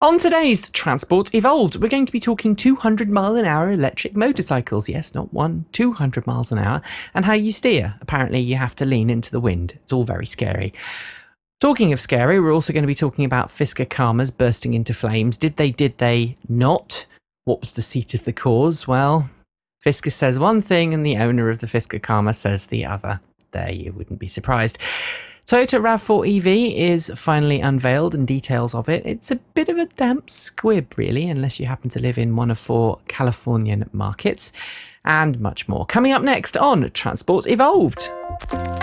On today's Transport Evolved, we're going to be talking 200 mile an hour electric motorcycles. Yes, not one, 200 miles an hour, and how you steer. Apparently, you have to lean into the wind. It's all very scary. Talking of scary, we're also going to be talking about Fisker Karmas bursting into flames. Did they not? What was the seat of the cause? Well, Fisker says one thing and the owner of the Fisker Karma says the other. There, you wouldn't be surprised. Toyota RAV4 EV is finally unveiled and details of it. It's a bit of a damp squib, really, unless you happen to live in one of 4 Californian markets, and much more. Coming up next on Transport Evolved.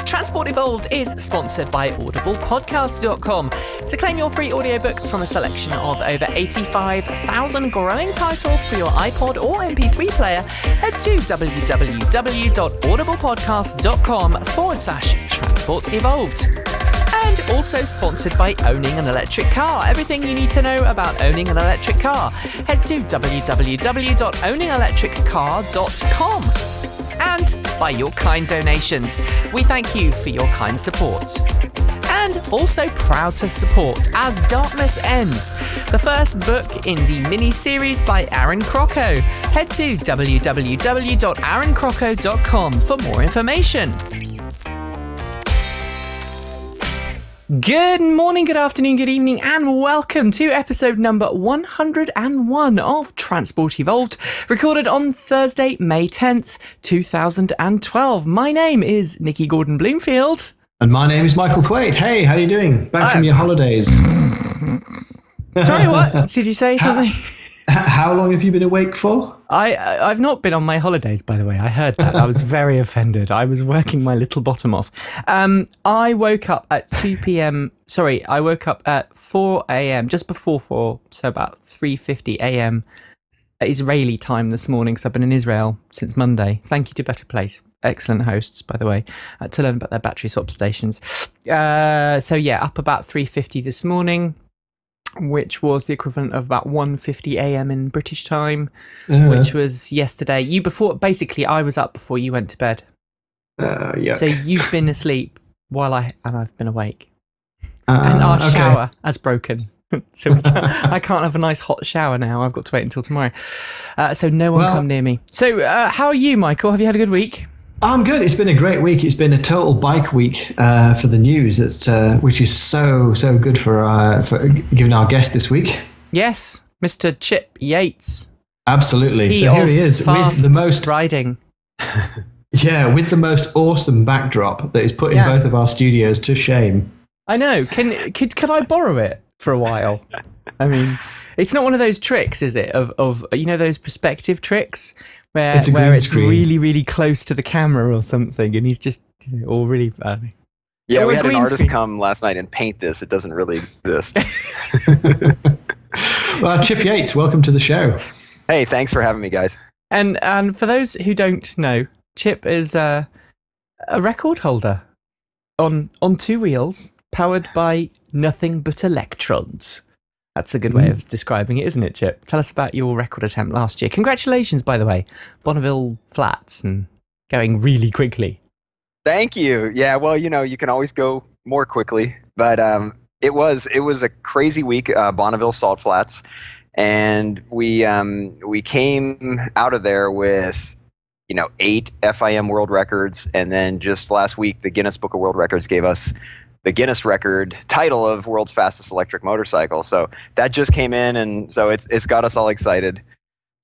Transport Evolved is sponsored by audiblepodcast.com. To claim your free audiobook from a selection of over 85,000 growing titles for your iPod or MP3 player, head to www.audiblepodcast.com/Transport Evolved. And also sponsored by owning an electric car. Everything you need to know about owning an electric car. Head to www.owningelectriccar.com. And by your kind donations. We thank you for your kind support. And also proud to support As Darkness Ends, the first book in the mini-series by Aaron Crocco. Head to www.aaroncrocco.com for more information. Good morning, good afternoon, good evening, and welcome to episode number 101 of Transport Evolved, recorded on Thursday, May 10th, 2012. My name is Nikki Gordon-Bloomfield. And my name is Michael Thwaite. Hey, how are you doing? Back from your holidays. Sorry, what? Did you say something? How long have you been awake for? I've not been on my holidays, by the way. I heard that. I was very offended. I was working my little bottom off. I woke up at 2 p.m. Sorry, I woke up at 4 a.m., just before 4, so about 3:50 a.m. Israeli time this morning, because I've been in Israel since Monday. Thank you to Better Place. Excellent hosts, by the way, to learn about their battery swap stations. So yeah, up about 3:50 this morning, which was the equivalent of about 1:50 a.m. in British time, which was yesterday. Basically, I was up before you went to bed. Yeah. So you've been asleep while I've been awake. And our shower has broken. So I can't have a nice hot shower now. I've got to wait until tomorrow. So no one come near me. So how are you, Michael? Have you had a good week? I'm good. It's been a great week. It's been a total bike week for the news, which is so good for giving our guest this week. Yes, Mr. Chip Yates. Absolutely. So here he is with the most riding. Yeah, with the most awesome backdrop that is putting both of our studios to shame. I know. Can I borrow it for a while? I mean, it's not one of those tricks, is it? Of you know, those perspective tricks where it's really, really close to the camera or something, and he's just all really. Yeah, we had an artist come last night and paint this. It doesn't really exist. Well, Chip Yates, welcome to the show. Hey, thanks for having me, guys. And for those who don't know, Chip is a record holder on 2 wheels, powered by nothing but electrons. That's a good way of describing it, isn't it, Chip? Tell us about your record attempt last year. Congratulations, by the way. Bonneville Flats and going really quickly. Thank you. Yeah, well, you can always go more quickly. But it was a crazy week, Bonneville Salt Flats. And we came out of there with 8 FIM world records. And then just last week, the Guinness Book of World Records gave us the Guinness record title of world's fastest electric motorcycle. So that just came in, and so it's got us all excited.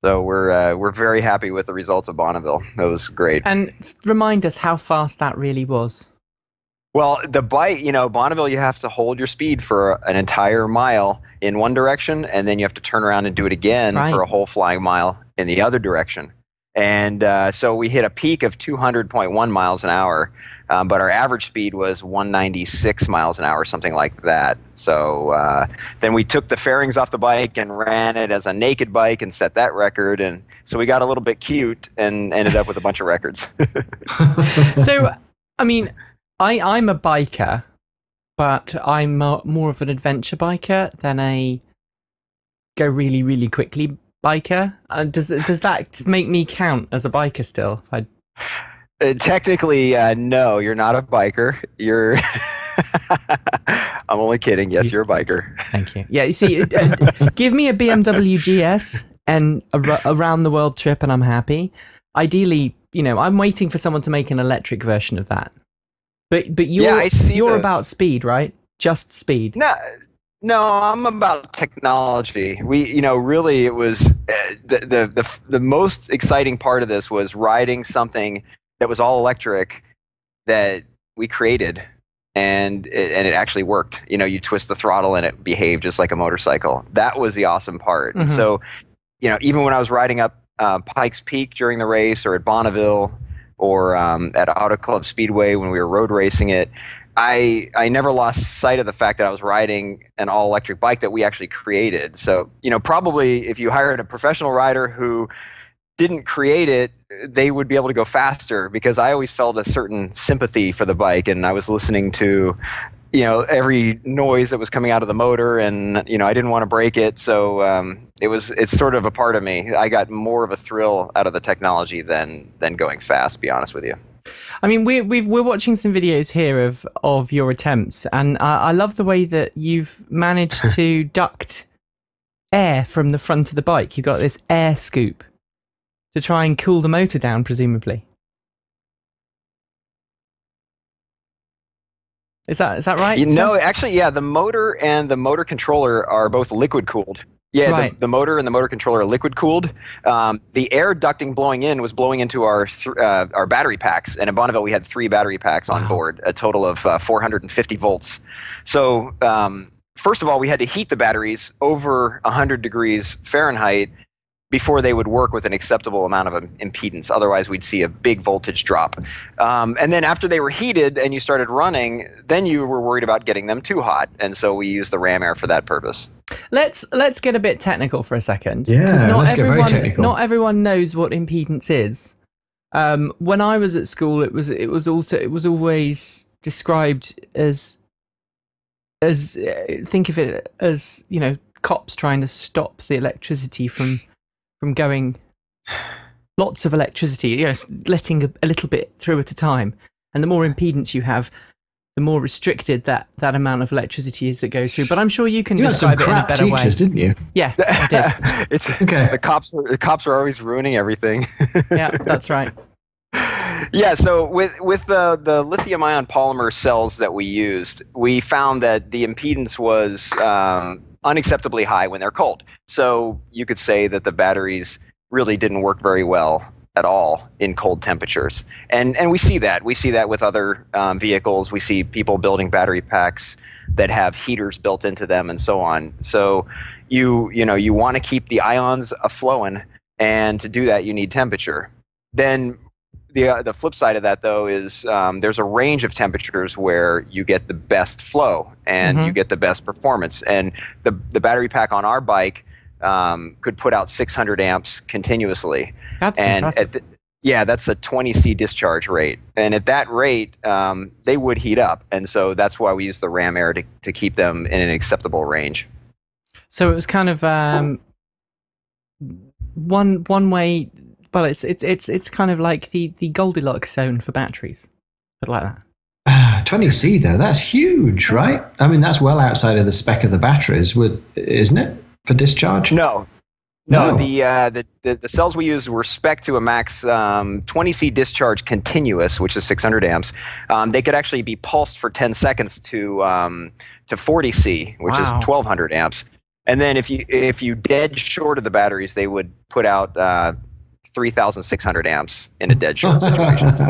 So we're very happy with the results of Bonneville. That was great. And remind us how fast that really was. Well, the bike, Bonneville, you have to hold your speed for an entire mile in one direction, and then you have to turn around and do it again for a whole flying mile in the other direction. And so we hit a peak of 200.1 miles an hour, but our average speed was 196 miles an hour, something like that. So then we took the fairings off the bike and ran it as a naked bike and set that record. And so we got a little bit cute and ended up with a bunch of records. So, I mean, I'm a biker, but I'm more of an adventure biker than a go really, really quickly biker. Does that make me count as a biker still? Technically, no, you're not a biker. You're I'm only kidding. Yes, you're a biker. Thank you. Yeah, you see, give me a BMW GS and a around the world trip, and I'm happy. Ideally, I'm waiting for someone to make an electric version of that. But you're about speed, right? Just speed. No, I'm about technology. Really, it was the most exciting part of this was riding something that was all electric that we created, and it actually worked. You twist the throttle and it behaved just like a motorcycle. That was the awesome part. Mm-hmm. And so, even when I was riding up Pikes Peak during the race, or at Bonneville, or at Auto Club Speedway when we were road racing it, I never lost sight of the fact that I was riding an all-electric bike that we actually created. So, probably if you hired a professional rider who didn't create it, they would be able to go faster, because I always felt a certain sympathy for the bike, and I was listening to every noise that was coming out of the motor, and I didn't want to break it, so it's sort of a part of me. I got more of a thrill out of the technology than going fast, to be honest with you. I mean, we're watching some videos here of your attempts, and I love the way that you've managed to duct air from the front of the bike. You've got this air scoop to try and cool the motor down, presumably. Is that right? No, actually, yeah. The motor and the motor controller are both liquid cooled. Yeah, right. the motor and the motor controller are liquid cooled. The air ducting blowing in was blowing into our battery packs, and in Bonneville we had 3 battery packs on board, a total of 450 volts. So first of all, we had to heat the batteries over 100 degrees Fahrenheit before they would work with an acceptable amount of impedance. Otherwise, we'd see a big voltage drop. And then after they were heated and you started running, then you were worried about getting them too hot. And so we used the ram air for that purpose. Let's get a bit technical for a second. Yeah, let's get very technical. Not everyone knows what impedance is. When I was at school, it was always described as think of it as cops trying to stop the electricity from going, lots of electricity, letting a little bit through at a time. And the more impedance you have, the more restricted that amount of electricity is that goes through. But I'm sure you can describe it in a better way. You had some crap teachers, didn't you? Yeah, I did. Okay. The cops are always ruining everything. Yeah, that's right. Yeah, so with the lithium-ion polymer cells that we used, we found that the impedance was unacceptably high when they're cold. So you could say that the batteries really didn't work very well at all in cold temperatures. And we see that. We see that with other vehicles. We see people building battery packs that have heaters built into them and so on. So you want to keep the ions a-flowing, and to do that you need temperature. Then the flip side of that, though, is there's a range of temperatures where you get the best flow and you get the best performance. And the battery pack on our bike could put out 600 amps continuously. That's impressive. That's a 20C discharge rate. And at that rate, they would heat up. And so that's why we use the ram air to keep them in an acceptable range. So it was kind of one way. Well, it's kind of like the Goldilocks zone for batteries, but like that. 20C though, that's huge, right? I mean, that's well outside of the spec of the batteries, isn't it, for discharge? No. The cells we used were spec to a max 20C discharge continuous, which is 600 amps. They could actually be pulsed for 10 seconds to 40C, which is 1200 amps. And then if you dead shorted the batteries, they would put out 3,600 amps in a dead short situation. Did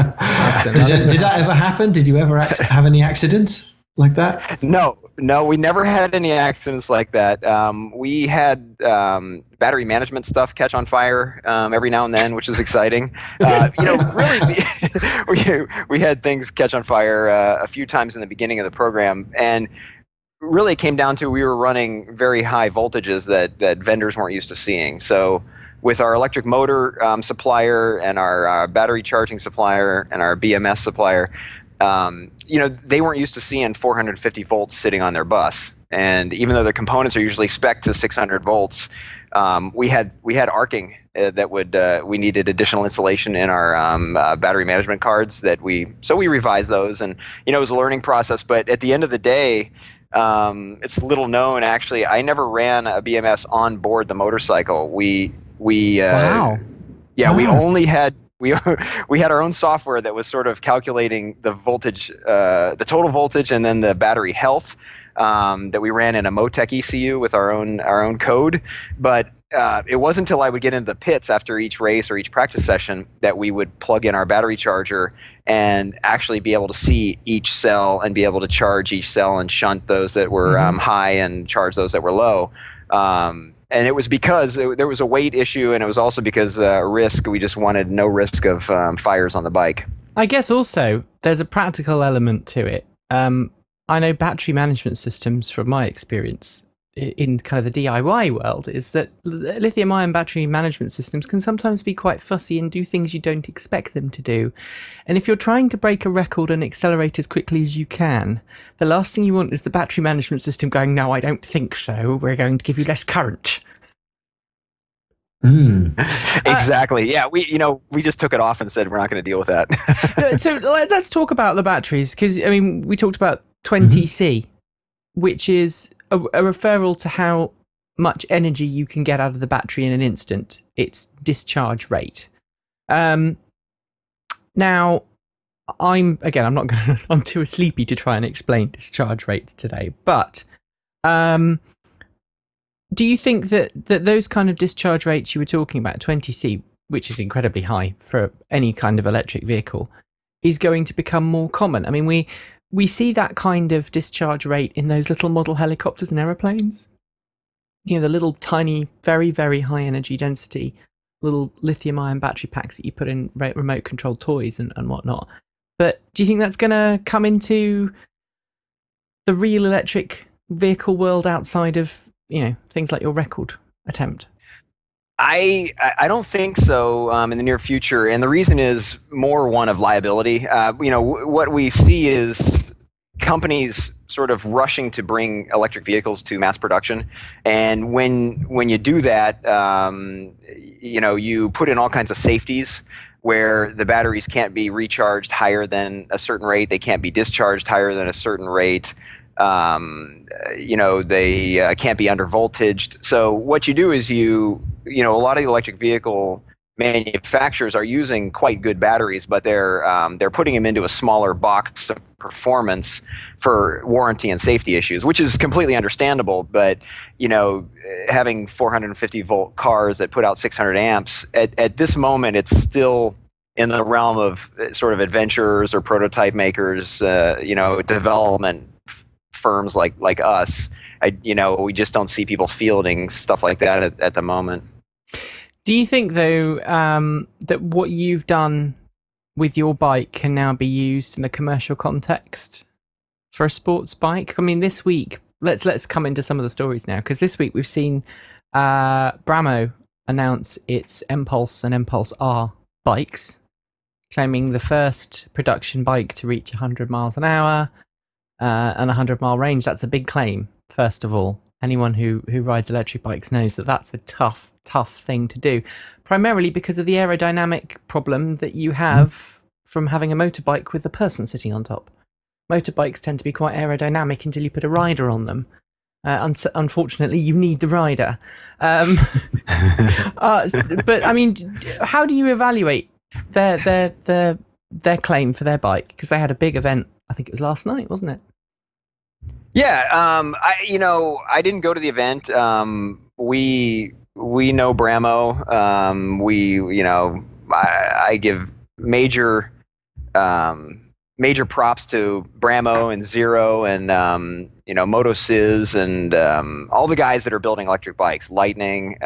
that ever happen? Did you ever have any accidents like that? No, we never had any accidents like that. We had battery management stuff catch on fire every now and then, which is exciting. Really, we had things catch on fire a few times in the beginning of the program, and really it came down to we were running very high voltages that vendors weren't used to seeing. So with our electric motor supplier and our battery charging supplier and our BMS supplier, they weren't used to seeing 450 volts sitting on their bus. And even though the components are usually spec to 600 volts, we had arcing that we needed additional insulation in our battery management cards so we revised those, and it was a learning process. But at the end of the day, It's little known, actually. I never ran a BMS on board the motorcycle. Wow. Yeah, we Ah. only had we had our own software that was sort of calculating the voltage, the total voltage, and then the battery health that we ran in a Motec ECU with our own code. But it wasn't until I would get into the pits after each race or each practice session that we would plug in our battery charger and actually be able to see each cell and be able to charge each cell and shunt those that were high and charge those that were low. And it was because there was a weight issue, and it was also because risk. We just wanted no risk of fires on the bike. I guess also there's a practical element to it. I know battery management systems, from my experience in kind of the DIY world, is that lithium-ion battery management systems can sometimes be quite fussy and do things you don't expect them to do. And if you're trying to break a record and accelerate as quickly as you can, the last thing you want is the battery management system going, "No, I don't think so. We're going to give you less current." Exactly. Yeah, we just took it off and said we're not going to deal with that. So let's talk about the batteries, because I mean, we talked about 20C, which is a referral to how much energy you can get out of the battery in an instant. Its discharge rate. Now, I'm too sleepy to try and explain discharge rates today, but do you think that those kind of discharge rates you were talking about, 20C, which is incredibly high for any kind of electric vehicle, is going to become more common? I mean, we see that kind of discharge rate in those little model helicopters and aeroplanes. You know, the little tiny, very, very high energy density little lithium-ion battery packs that you put in remote-controlled toys and whatnot. But do you think that's going to come into the real electric vehicle world outside of, you know, things like your record attempt? I don't think so in the near future, and the reason is more one of liability. What we see is companies sort of rushing to bring electric vehicles to mass production, and when you do that, you put in all kinds of safeties where the batteries can't be recharged higher than a certain rate, they can't be discharged higher than a certain rate. They can't be under voltaged. So what you do is a lot of the electric vehicle manufacturers are using quite good batteries, but they're putting them into a smaller box of performance for warranty and safety issues, which is completely understandable. But having 450 volt cars that put out 600 amps at this moment, it's still in the realm of sort of adventurers or prototype makers, development firms like us. We just don't see people fielding stuff like that at the moment. Do you think, though, that what you've done with your bike can now be used in a commercial context for a sports bike? I mean, this week, let's come into some of the stories now, because this week we've seen Bramo announce its Impulse and Impulse R bikes, claiming the first production bike to reach 100 miles an hour and 100-mile range. That's a big claim, first of all. Anyone who rides electric bikes knows that that's a tough thing to do, primarily because of the aerodynamic problem that you have from having a motorbike with a person sitting on top. Motorbikes tend to be quite aerodynamic until you put a rider on them. Unfortunately, you need the rider. But I mean, how do you evaluate their claim for their bike? Because they had a big event, I think it was last night, wasn't it? Yeah, I didn't go to the event. We know Bramo. I give major props to Bramo and Zero and Moto Sizz and all the guys that are building electric bikes. Lightning.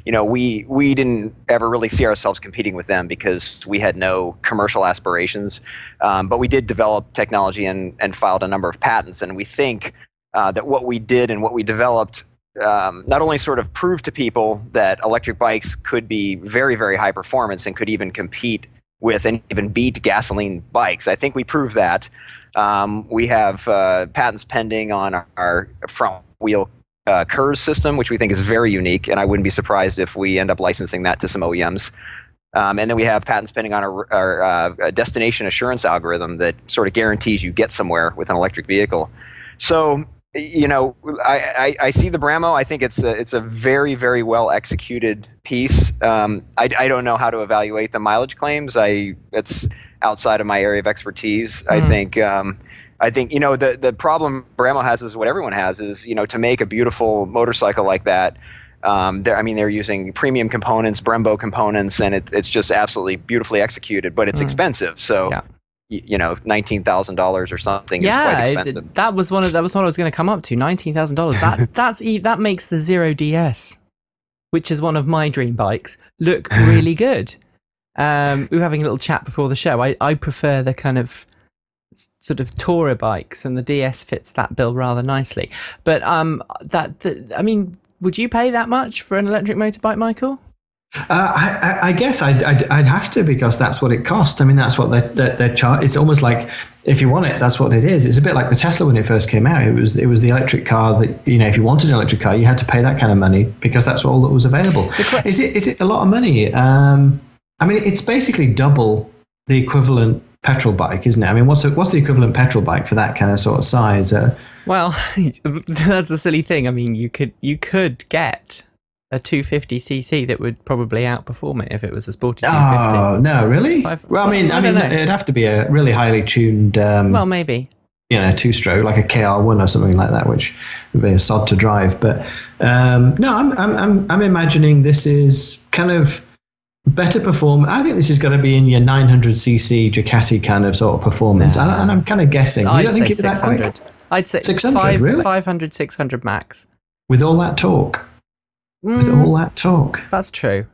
We didn't ever really see ourselves competing with them because we had no commercial aspirations. But we did develop technology and filed a number of patents. And we think that what we did and what we developed not only sort of proved to people that electric bikes could be very, very high performance and could even compete with and even beat gasoline bikes. I think we proved that. We have patents pending on our front wheel KERS system, which we think is very unique, and I wouldn't be surprised if we end up licensing that to some OEMs. And then we have patents pending on our destination assurance algorithm that sort of guarantees you get somewhere with an electric vehicle. So you know, I see the Bramo. I think it's a very, very well executed piece. I don't know how to evaluate the mileage claims. It's outside of my area of expertise. I think you know the problem Bramo has is what everyone has is, you know, to make a beautiful motorcycle like that. They're using premium components, Brembo components, and it's just absolutely beautifully executed. But it's expensive, so. Yeah. You know, $19,000 or something is quite expensive. That was what I was going to come up to. $19,000. That makes the Zero DS, which is one of my dream bikes, look really good. We were having a little chat before the show. I prefer the kind of sort of tourer bikes, and the DS fits that bill rather nicely. But would you pay that much for an electric motorbike, Michael? I guess I'd have to, because that's what it costs. I mean, that's what they're charged. It's almost like, if you want it, that's what it is. It's a bit like the Tesla when it first came out. It was the electric car that, you know, if you wanted an electric car, you had to pay that kind of money because that's all that was available. Is it a lot of money? I mean, it's basically double the equivalent petrol bike, isn't it? I mean, what's the equivalent petrol bike for that kind of sort of size? Well, that's a silly thing. I mean, you could get a 250cc that would probably outperform it if it was a sporty 250. Oh, no, really? Well, I mean, it'd have to be a really highly tuned. Well, maybe. You know, two-stroke like a KR1 or something like that, which would be a sod to drive. But no, I'm imagining this is kind of better perform. I think this is going to be in your 900cc Ducati kind of sort of performance, and I'm kind of guessing. You don't think it's that quick? I'd say 600, really? 500, 600 max. With all that torque. With all that torque. That's true.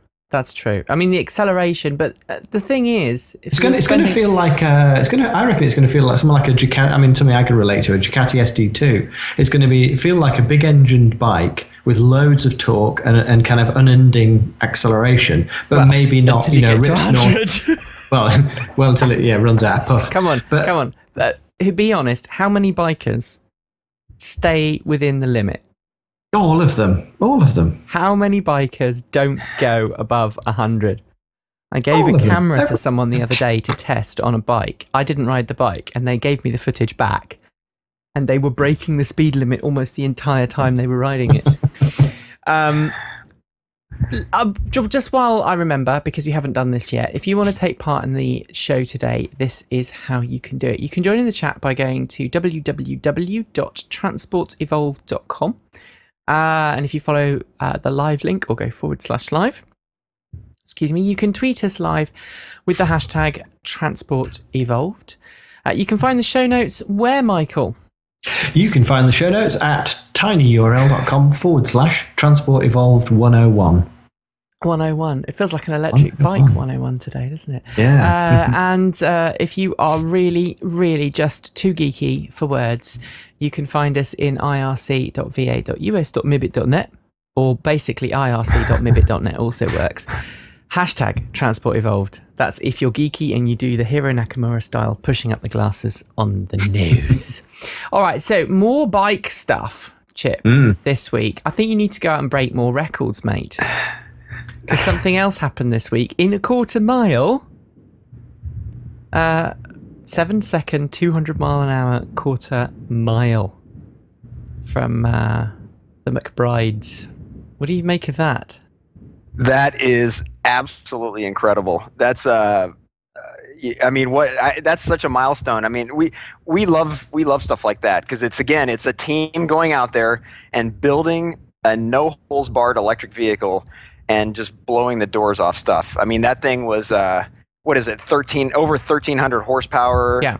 I mean, the acceleration, but the thing is, it's going to feel like I reckon it's going to feel like something like a Ducati. I mean, something I can relate to, a Ducati SD2. It's going to feel like a big-engined bike with loads of torque and kind of unending acceleration, but maybe not, you know, rips well, until it runs out of puff. Come on. Be honest. How many bikers stay within the limit? All of them. How many bikers don't go above 100? I gave a camera to someone the other day to test on a bike. I didn't ride the bike, and they gave me the footage back, and they were breaking the speed limit almost the entire time they were riding it. Just while I remember, because we haven't done this yet, if you want to take part in the show today, this is how you can do it. You can join in the chat by going to www.transportevolved.com. And if you follow the live link or go /live, you can tweet us live with the hashtag TransportEvolved. You can find the show notes where, Michael? You can find the show notes at tinyurl.com/TransportEvolved101. 101. It feels like an electric bike 101 today, doesn't it? Yeah. And if you are really, really just too geeky for words, you can find us in irc.va.us.mibit.net, or basically irc.mibit.net also works. Hashtag Transport Evolved. That's if you're geeky and you do the Hiro Nakamura style, pushing up the glasses on the news. All right, so more bike stuff, Chip, this week. I think you need to go out and break more records, mate. Because something else happened this week. In a quarter mile, 7-second, 200 mile an hour quarter mile from the McBrides. What do you make of that? That is absolutely incredible. That's that's such a milestone. I mean, we love stuff like that, because it's a team going out there and building a no holes barred electric vehicle and just blowing the doors off stuff. I mean, that thing was over 1,300 horsepower. Yeah.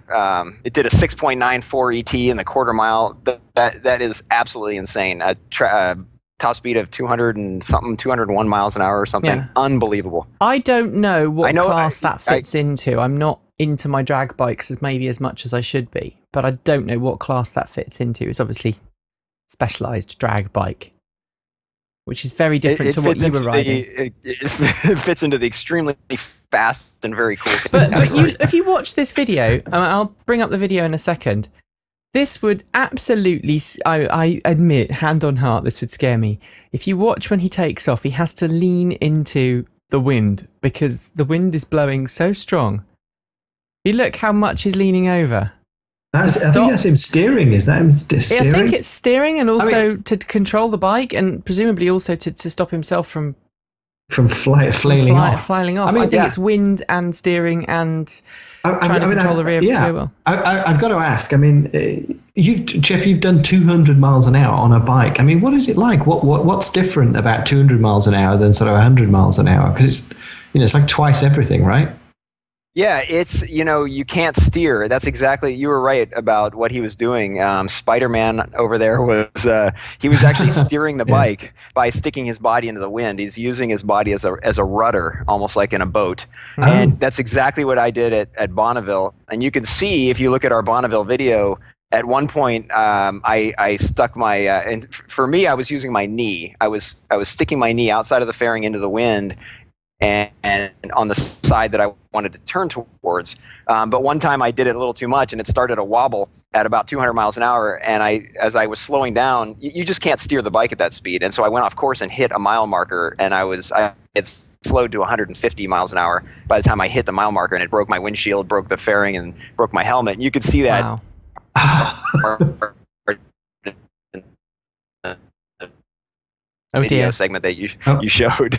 It did a 6.94 ET in the quarter mile. That is absolutely insane. Top speed of 201 miles an hour or something. Yeah. Unbelievable. I don't know what class that fits into. I'm not into my drag bikes as much as I should be, but I don't know what class that fits into. It's obviously specialized drag bike, which is very different to what you were riding. It fits into the extremely fast and very cool. But if you watch this video, I'll bring up the video in a second. This would absolutely, I admit, hand on heart, this would scare me. If you watch when he takes off, he has to lean into the wind because the wind is blowing so strong. You look how much he's leaning over. to I think stop. that's him steering. Is that him I think steering? it's steering and I mean, also to control the bike and presumably also to stop himself from from flailing off. flying I off. I mean, think Yeah. it's wind and steering and trying to control the rear yeah. wheel. I've got to ask. I mean, you've done 200 miles an hour on a bike. I mean, what is it like? What's different about 200 miles an hour than sort of 100 miles an hour? Because it's like twice everything, right? Yeah, it's, you can't steer. That's exactly, you were right about what he was doing. Spider-Man over there he was actually steering the Yeah. bike by sticking his body into the wind. He's using his body as a rudder, almost like in a boat. Oh, And that's exactly what I did at Bonneville. And you can see, if you look at our Bonneville video, at one point, I stuck and for me, I was using my knee. I was sticking my knee outside of the fairing into the wind, and on the side that I wanted to turn towards. But one time I did it a little too much, and it started to wobble at about 200 miles an hour. And as I was slowing down, you just can't steer the bike at that speed. And so I went off course and hit a mile marker, and it's slowed to 150 miles an hour by the time I hit the mile marker, and it broke my windshield, broke the fairing, and broke my helmet. And you could see that. Wow. Oh Video dear. segment that you Oh. you showed.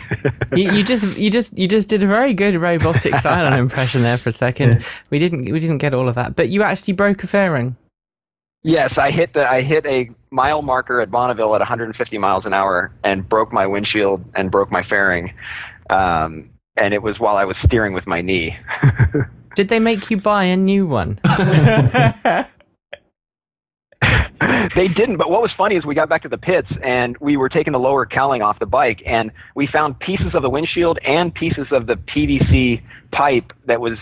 You just did a very good robotic silent impression there for a second. Yeah. We didn't get all of that, but you actually broke a fairing. Yes, I hit a mile marker at Bonneville at 150 miles an hour and broke my windshield and broke my fairing, and it was while I was steering with my knee. Did they make you buy a new one? They didn't, but what was funny is we got back to the pits and we were taking the lower cowling off the bike, and we found pieces of the windshield and pieces of the PVC pipe that was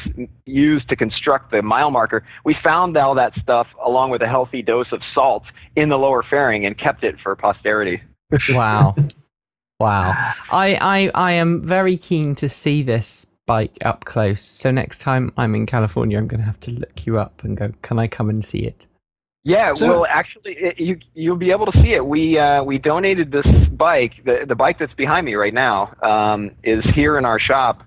used to construct the mile marker. We found all that stuff along with a healthy dose of salt in the lower fairing and kept it for posterity. Wow. Wow. I am very keen to see this bike up close. So next time I'm in California, I'm going to have to look you up and go, can I come and see it? Yeah, So- well, actually, you'll be able to see it. We donated this bike. The bike that's behind me right now is here in our shop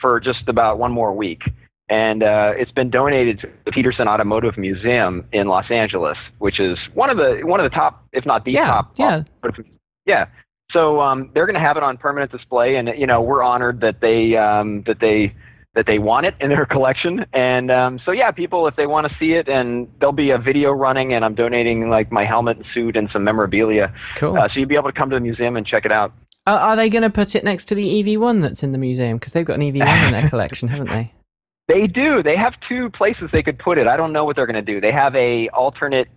for just about one more week, and it's been donated to the Peterson Automotive Museum in Los Angeles, which is one of the top, if not the top. Yeah. So they're going to have it on permanent display, and we're honored that they want it in their collection. And so yeah, people, if they want to see it, and there'll be a video running, and I'm donating like my helmet and suit and some memorabilia. Cool. So you'll be able to come to the museum and check it out. Are they going to put it next to the EV1 that's in the museum? Because they've got an EV1 in their collection, haven't they? They do. They have two places they could put it. I don't know what they're going to do. They have a alternate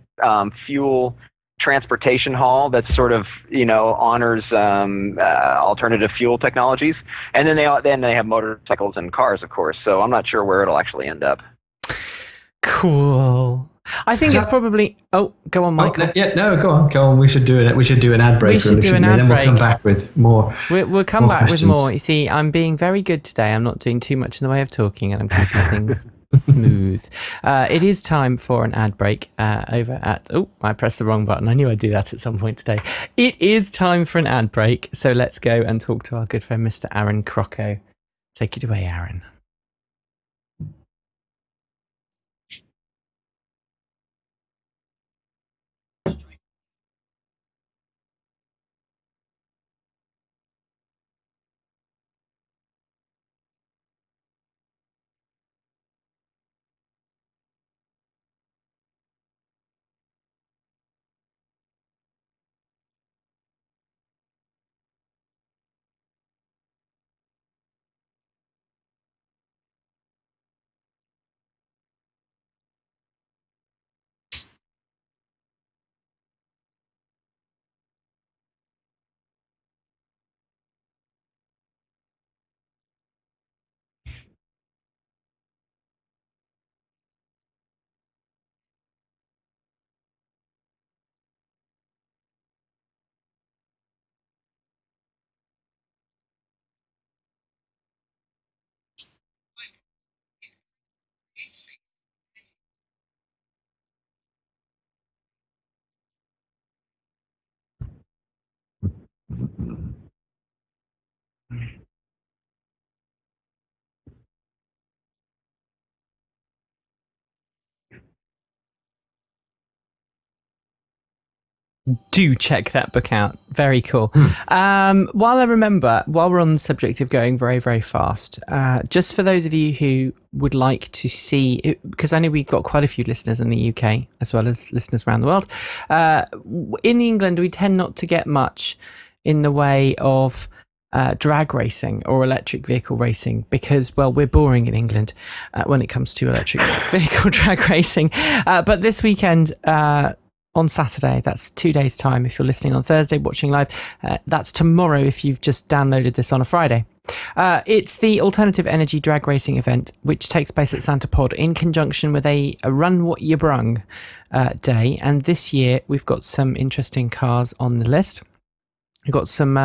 fuel transportation hall that sort of honors alternative fuel technologies, and then they have motorcycles and cars, of course. So I'm not sure where it'll actually end up. Cool. I think it's probably. Oh, go on, Michael. Go on. We should do it. We should do an ad break. We should do an ad then break. We'll come back with more. We'll come more back questions. with more. You see, I'm being very good today. I'm not doing too much in the way of talking, and I'm keeping things smooth. It is time for an ad break over at... Oh, I pressed the wrong button. I knew I'd do that at some point today. It is time for an ad break, so let's go and talk to our good friend, Mr. Aaron Crocco. Take it away, Aaron. Do check that book out. Very cool. While we're on the subject of going very, very fast, just for those of you who would like to see, because I know we've got quite a few listeners in the UK as well as listeners around the world. In England, we tend not to get much in the way of drag racing or electric vehicle racing because, well, we're boring in England when it comes to electric vehicle drag racing. But this weekend, on Saturday, that's 2 days' time. If you're listening on Thursday, watching live, that's tomorrow if you've just downloaded this on a Friday. It's the Alternative Energy Drag Racing event, which takes place at Santa Pod in conjunction with a Run What You Brung day. And this year, we've got some interesting cars on the list. We've got some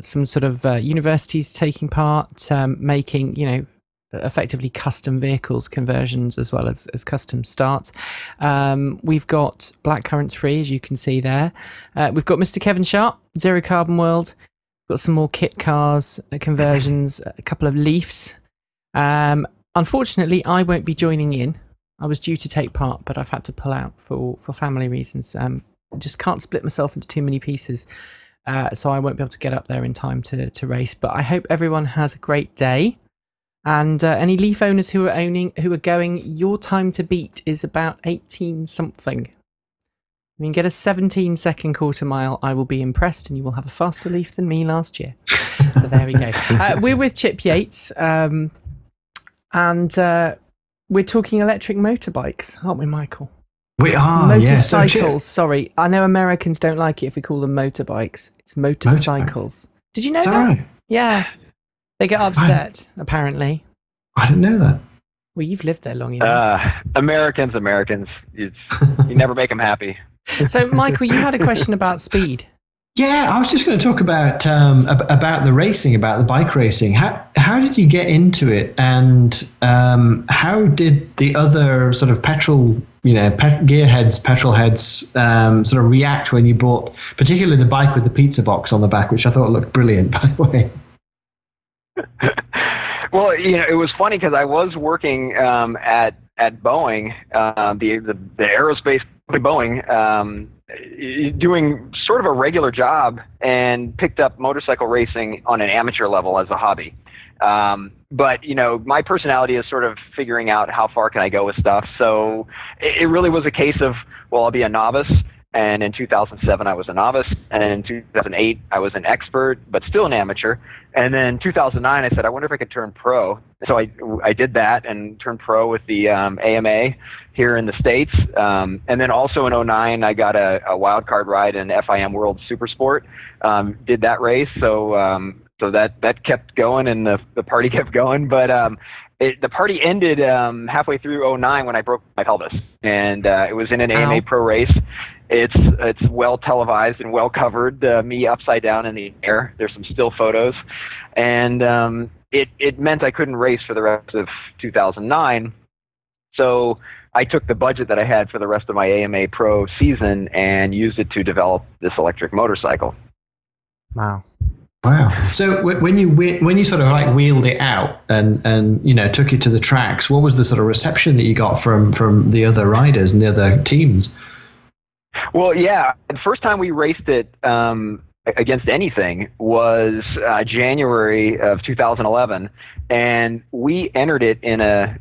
sort of universities taking part, making, effectively custom vehicles conversions as well as custom starts. We've got Blackcurrant 3, as you can see there. We've got Mr. Kevin Sharp, Zero Carbon World. We've got some more kit cars, conversions, a couple of Leafs. Unfortunately, I won't be joining in. I was due to take part, but I've had to pull out for family reasons. I just can't split myself into too many pieces. So I won't be able to get up there in time to race. But I hope everyone has a great day. And any Leaf owners who are going, your time to beat is about 18 something. I mean, get a 17-second quarter mile. I will be impressed, and you will have a faster Leaf than me last year. So there we go. We're with Chip Yates, and we're talking electric motorbikes, aren't we, Michael? We are, motorcycles. Yeah. Sorry, I know Americans don't like it if we call them motorbikes. It's motorcycles. Did you know that? Right? Yeah. They get upset, apparently. I didn't know that. Well, you've lived there long enough. Americans. You never make them happy. So, Michael, you had a question about speed. Yeah, I was just going to talk about the racing, about the bike racing. How did you get into it, and how did the other sort of petrol heads sort of react when you bought, particularly the bike with the pizza box on the back, which I thought looked brilliant, by the way. Well, it was funny because I was working at Boeing, the aerospace company Boeing, doing sort of a regular job, and picked up motorcycle racing on an amateur level as a hobby. But my personality is sort of figuring out how far can I go with stuff. So it really was a case of, well, I'll be a novice. And in 2007, I was a novice. And in 2008, I was an expert, but still an amateur. And then 2009, I said, I wonder if I could turn pro. So I did that and turned pro with the AMA here in the States. And then also in 2009, I got a wild card ride in FIM World Supersport. Did that race. So that kept going, and the party kept going. But the party ended halfway through 2009 when I broke my pelvis. And it was in an AMA pro race. It's well televised and well covered. Me upside down in the air. There's some still photos, and it meant I couldn't race for the rest of 2009. So I took the budget that I had for the rest of my AMA Pro season and used it to develop this electric motorcycle. Wow. So when you sort of like wheeled it out and took it to the tracks, what was the sort of reception that you got from the other riders and the other teams? Well, yeah, the first time we raced it against anything was January of 2011, and we entered it in a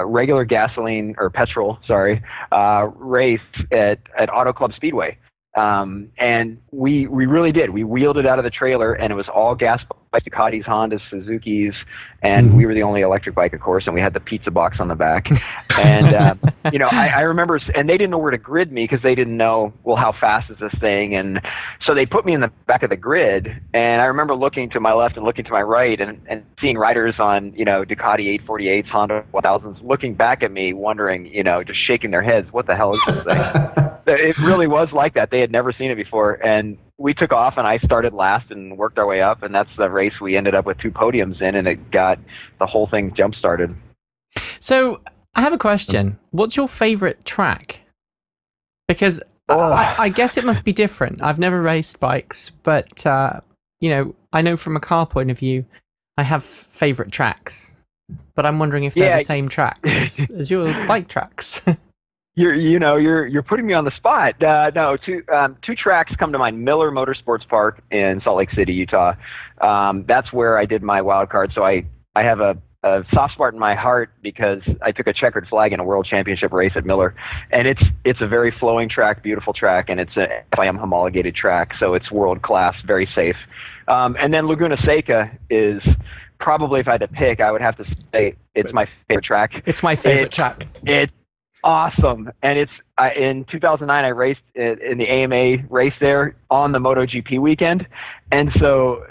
regular gasoline or petrol, race at Auto Club Speedway. And we really did. We wheeled it out of the trailer, and it was all gas bikes, Ducatis, Hondas, Suzukis, and we were the only electric bike, of course, and we had the pizza box on the back. And, I remember, and they didn't know where to grid me because they didn't know, well, how fast is this thing? And so they put me in the back of the grid, and I remember looking to my left and looking to my right and seeing riders on, Ducati 848s, Honda 1000s, looking back at me, wondering, just shaking their heads, what the hell is this thing? It really was like that. They had never seen it before. And we took off, and I started last and worked our way up. And that's the race we ended up with 2 podiums in, and it got the whole thing jump-started. So I have a question. What's your favorite track? Because I guess it must be different. I've never raced bikes, but, I know from a car point of view, I have favorite tracks. But I'm wondering if they're the same tracks as your bike tracks. you're putting me on the spot. No, two tracks come to mind. Miller Motorsports Park in Salt Lake City, Utah. That's where I did my wild card. So I have a soft spot in my heart because I took a checkered flag in a world championship race at Miller, and it's a very flowing track, beautiful track, and it's a FIM homologated track, so it's world class, very safe. And then Laguna Seca is probably, if I had to pick, I would have to say it's my favorite track. It's my favorite track. It's awesome, and in 2009 I raced in the AMA race there on the MotoGP weekend, and so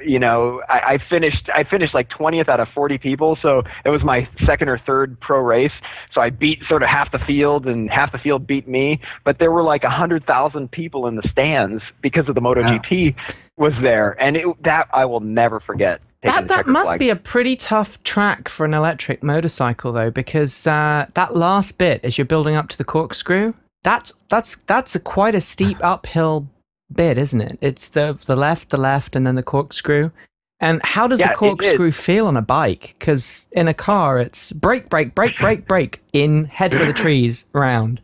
I finished like 20th out of 40 people, so it was my second or third pro race. So I beat sort of half the field, and half the field beat me, but there were like 100,000 people in the stands because of the MotoGP was there, and that I will never forget. That must be a pretty tough track for an electric motorcycle, though, because that last bit as you're building up to the corkscrew, that's quite a steep uphill bit, isn't it? It's the left, and then the corkscrew. And how does the corkscrew feel on a bike? Because in a car, it's brake, in, head for the trees, round.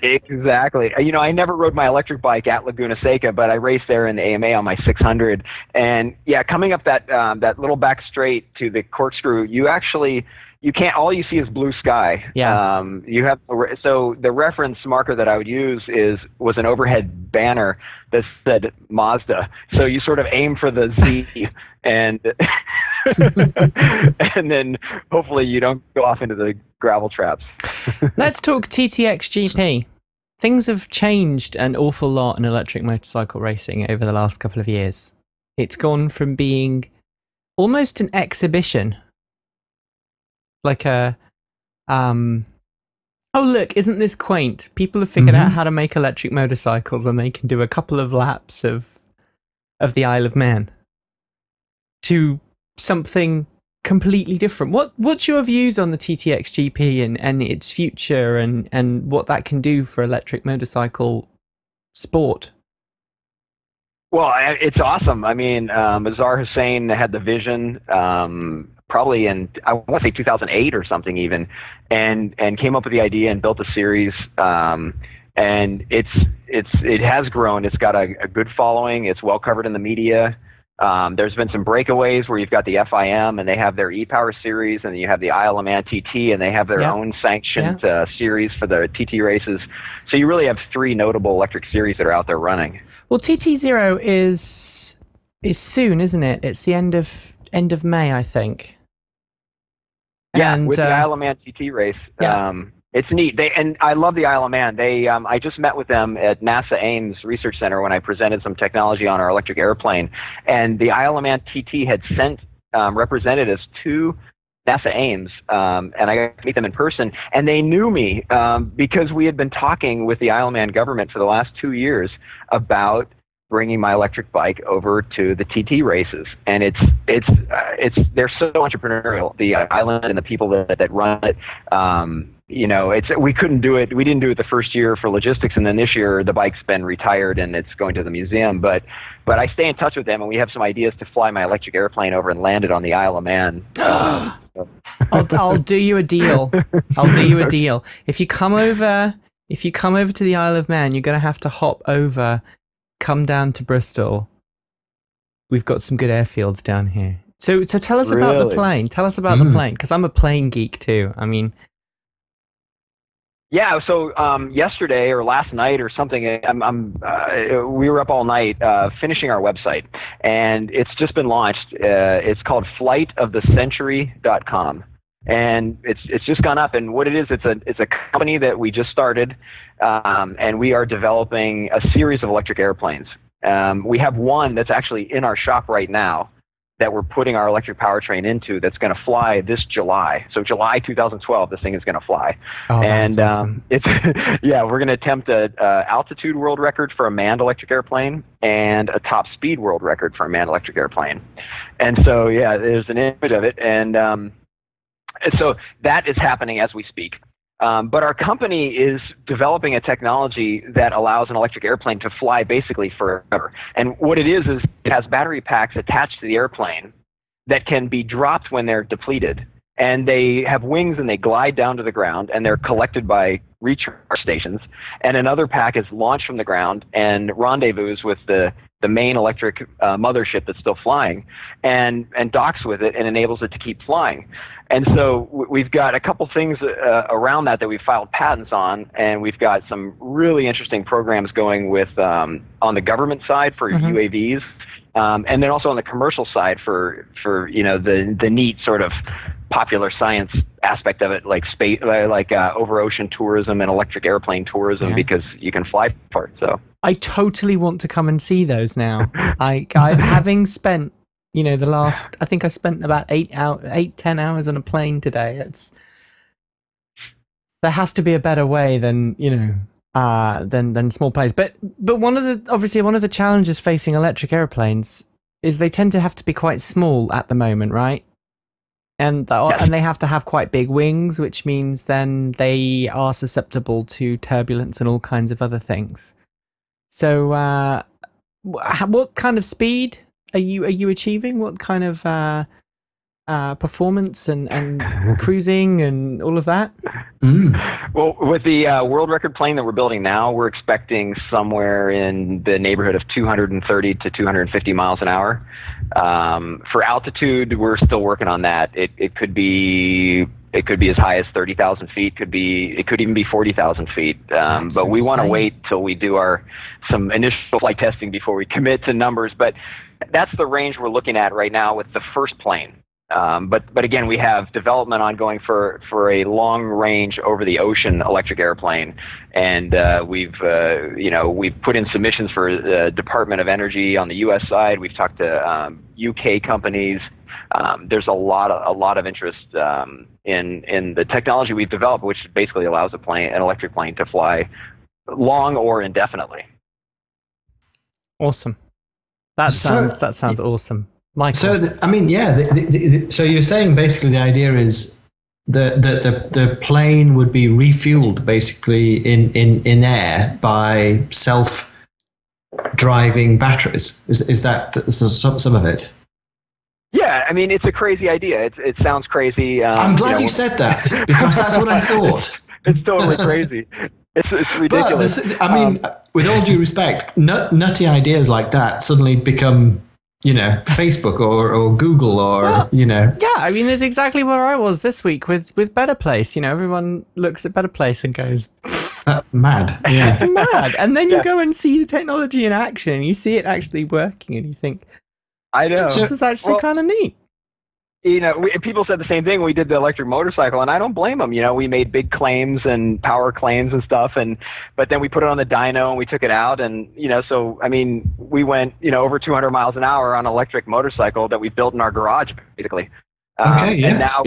Exactly. I never rode my electric bike at Laguna Seca, but I raced there in the AMA on my 600. And coming up that little back straight to the corkscrew, you can't. All you see is blue sky. Yeah. So the reference marker that I would use was an overhead banner that said Mazda. So you sort of aim for the Z, and and then hopefully you don't go off into the gravel traps. Let's talk TTX-GP. Things have changed an awful lot in electric motorcycle racing over the last couple of years. It's gone from being almost an exhibition, like a oh look, isn't this quaint? People have figured out how to make electric motorcycles, and they can do a couple of laps of the Isle of Man, to something completely different. What's your views on the TTX GP and its future, and what that can do for electric motorcycle sport? Well, it's awesome. I mean, Azhar Hussain had the vision probably in, I want to say 2008 or something even, and came up with the idea and built a series. And it has grown. It's got a good following. It's well covered in the media. There's been some breakaways where you've got the FIM and they have their e-Power series, and then you have the Isle of Man TT, and they have their own sanctioned series for the TT races. So you really have three notable electric series that are out there running. Well, TT0 is soon, isn't it? It's the end of May, I think. Yeah, and with the Isle of Man TT race. It's neat. And I love the Isle of Man. I just met with them at NASA Ames Research Center when I presented some technology on our electric airplane. And the Isle of Man TT had sent representatives to NASA Ames, and I got to meet them in person. And they knew me because we had been talking with the Isle of Man government for the last 2 years about bringing my electric bike over to the TT races. And they're so entrepreneurial, the island and the people that run it. We couldn't do it. We didn't do it the first year for logistics, and then this year the bike's been retired and it's going to the museum. But I stay in touch with them, and we have some ideas to fly my electric airplane over and land it on the Isle of Man. I'll do you a deal. I'll do you a deal. If you come over to the Isle of Man, you're going to have to hop over, come down to Bristol. We've got some good airfields down here. So tell us about the plane. Tell us about the plane, because I'm a plane geek too. I mean, yeah. So yesterday or last night or something, we were up all night finishing our website, and it's just been launched. It's called flightofthecentury.com, and it's just gone up. And what it is, it's a company that we just started, and we are developing a series of electric airplanes. We have one that's actually in our shop right now that we're putting our electric powertrain into, that's going to fly this July. So July 2012, this thing is going to fly. Oh, and awesome. we're going to attempt a altitude world record for a manned electric airplane and a top speed world record for a manned electric airplane. And so, there's an image of it. And so that is happening as we speak. But our company is developing a technology that allows an electric airplane to fly basically forever. And what it is it has battery packs attached to the airplane that can be dropped when they're depleted. And they have wings, and they glide down to the ground, and they're collected by recharge stations, and another pack is launched from the ground and rendezvous with the main electric mothership that's still flying, and docks with it and enables it to keep flying. And so we've got a couple things around that we filed patents on, and we've got some really interesting programs going with on the government side for UAVs, and then also on the commercial side for the neat sort of popular science aspect of it, like space, like over ocean tourism and electric airplane tourism, because you can fly for it. So I totally want to come and see those now. I having spent, I think I spent about 10 hours on a plane today. There has to be a better way than than small planes. But one of the challenges facing electric airplanes is they tend to have to be quite small at the moment, right? And they have to have quite big wings, which means then they are susceptible to turbulence and all kinds of other things. So, what kind of speed are you achieving? What kind of performance and cruising and all of that? Well, with the world record plane that we're building now, we're expecting somewhere in the neighborhood of 230 to 250 miles an hour. For altitude, we're still working on that. It could be as high as 30,000 feet. It could even be 40,000 feet. But we want to wait till we do some initial flight testing before we commit to numbers. But that's the range we're looking at right now with the first plane. But again, we have development ongoing for a long range over the ocean electric airplane, and we've put in submissions for the Department of Energy on the U.S. side. We've talked to UK companies. There's a lot of interest in the technology we've developed, which basically allows an electric plane to fly long or indefinitely. Awesome. That sounds awesome. Michael. So, so you're saying basically the idea is the plane would be refueled basically in air by self-driving batteries. Is that some of it? Yeah, I mean, it's a crazy idea. It sounds crazy. I'm glad you said that, because that's what I thought. It's totally crazy. It's ridiculous. But with all due respect, nutty ideas like that suddenly become, Facebook or Google or. Yeah, I mean, that's exactly where I was this week with Better Place. Everyone looks at Better Place and goes, mad. Yeah. It's mad. And then you go and see the technology in action, and you see it actually working, and you think, I know. This is actually kind of neat. People said the same thing when we did the electric motorcycle, and I don't blame them. We made big claims and power claims and stuff, but then we put it on the dyno and we took it out, and so I mean, we went over 200 miles an hour on an electric motorcycle that we built in our garage, basically. And now,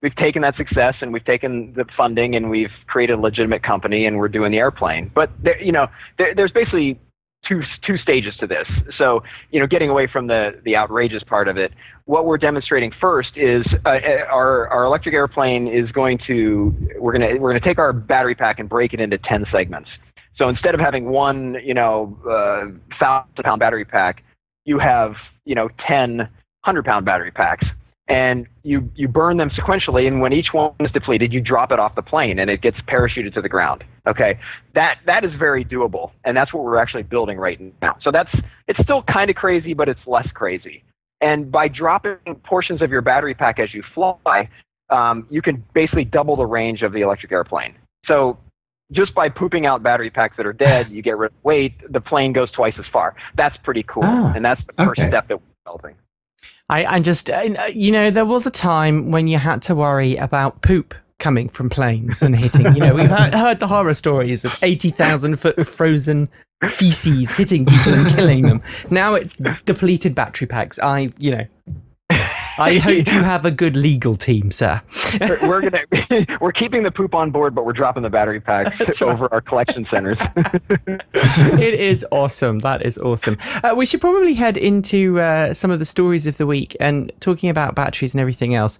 we've taken that success and we've taken the funding and we've created a legitimate company and we're doing the airplane. But there's basically two stages to this. So, getting away from the outrageous part of it, what we're demonstrating first is our electric airplane is we're going to take our battery pack and break it into 10 segments. So instead of having one, 1,000-pound battery pack, you have, 10 100-pound battery packs. And you burn them sequentially, and when each one is depleted, you drop it off the plane, and it gets parachuted to the ground. Okay, that is very doable, and that's what we're actually building right now. So it's still kind of crazy, but it's less crazy. And by dropping portions of your battery pack as you fly, you can basically double the range of the electric airplane. So just by pooping out battery packs that are dead, you get rid of weight, the plane goes twice as far. That's pretty cool, and that's the first step that we're developing. I just, there was a time when you had to worry about poop coming from planes and hitting. We've heard the horror stories of 80,000-foot frozen feces hitting people and killing them. Now it's depleted battery packs. I hope you have a good legal team, sir. We're keeping the poop on board, but we're dropping the battery packs over our collection centers. It is awesome. That is awesome. We should probably head into some of the stories of the week, and talking about batteries and everything else.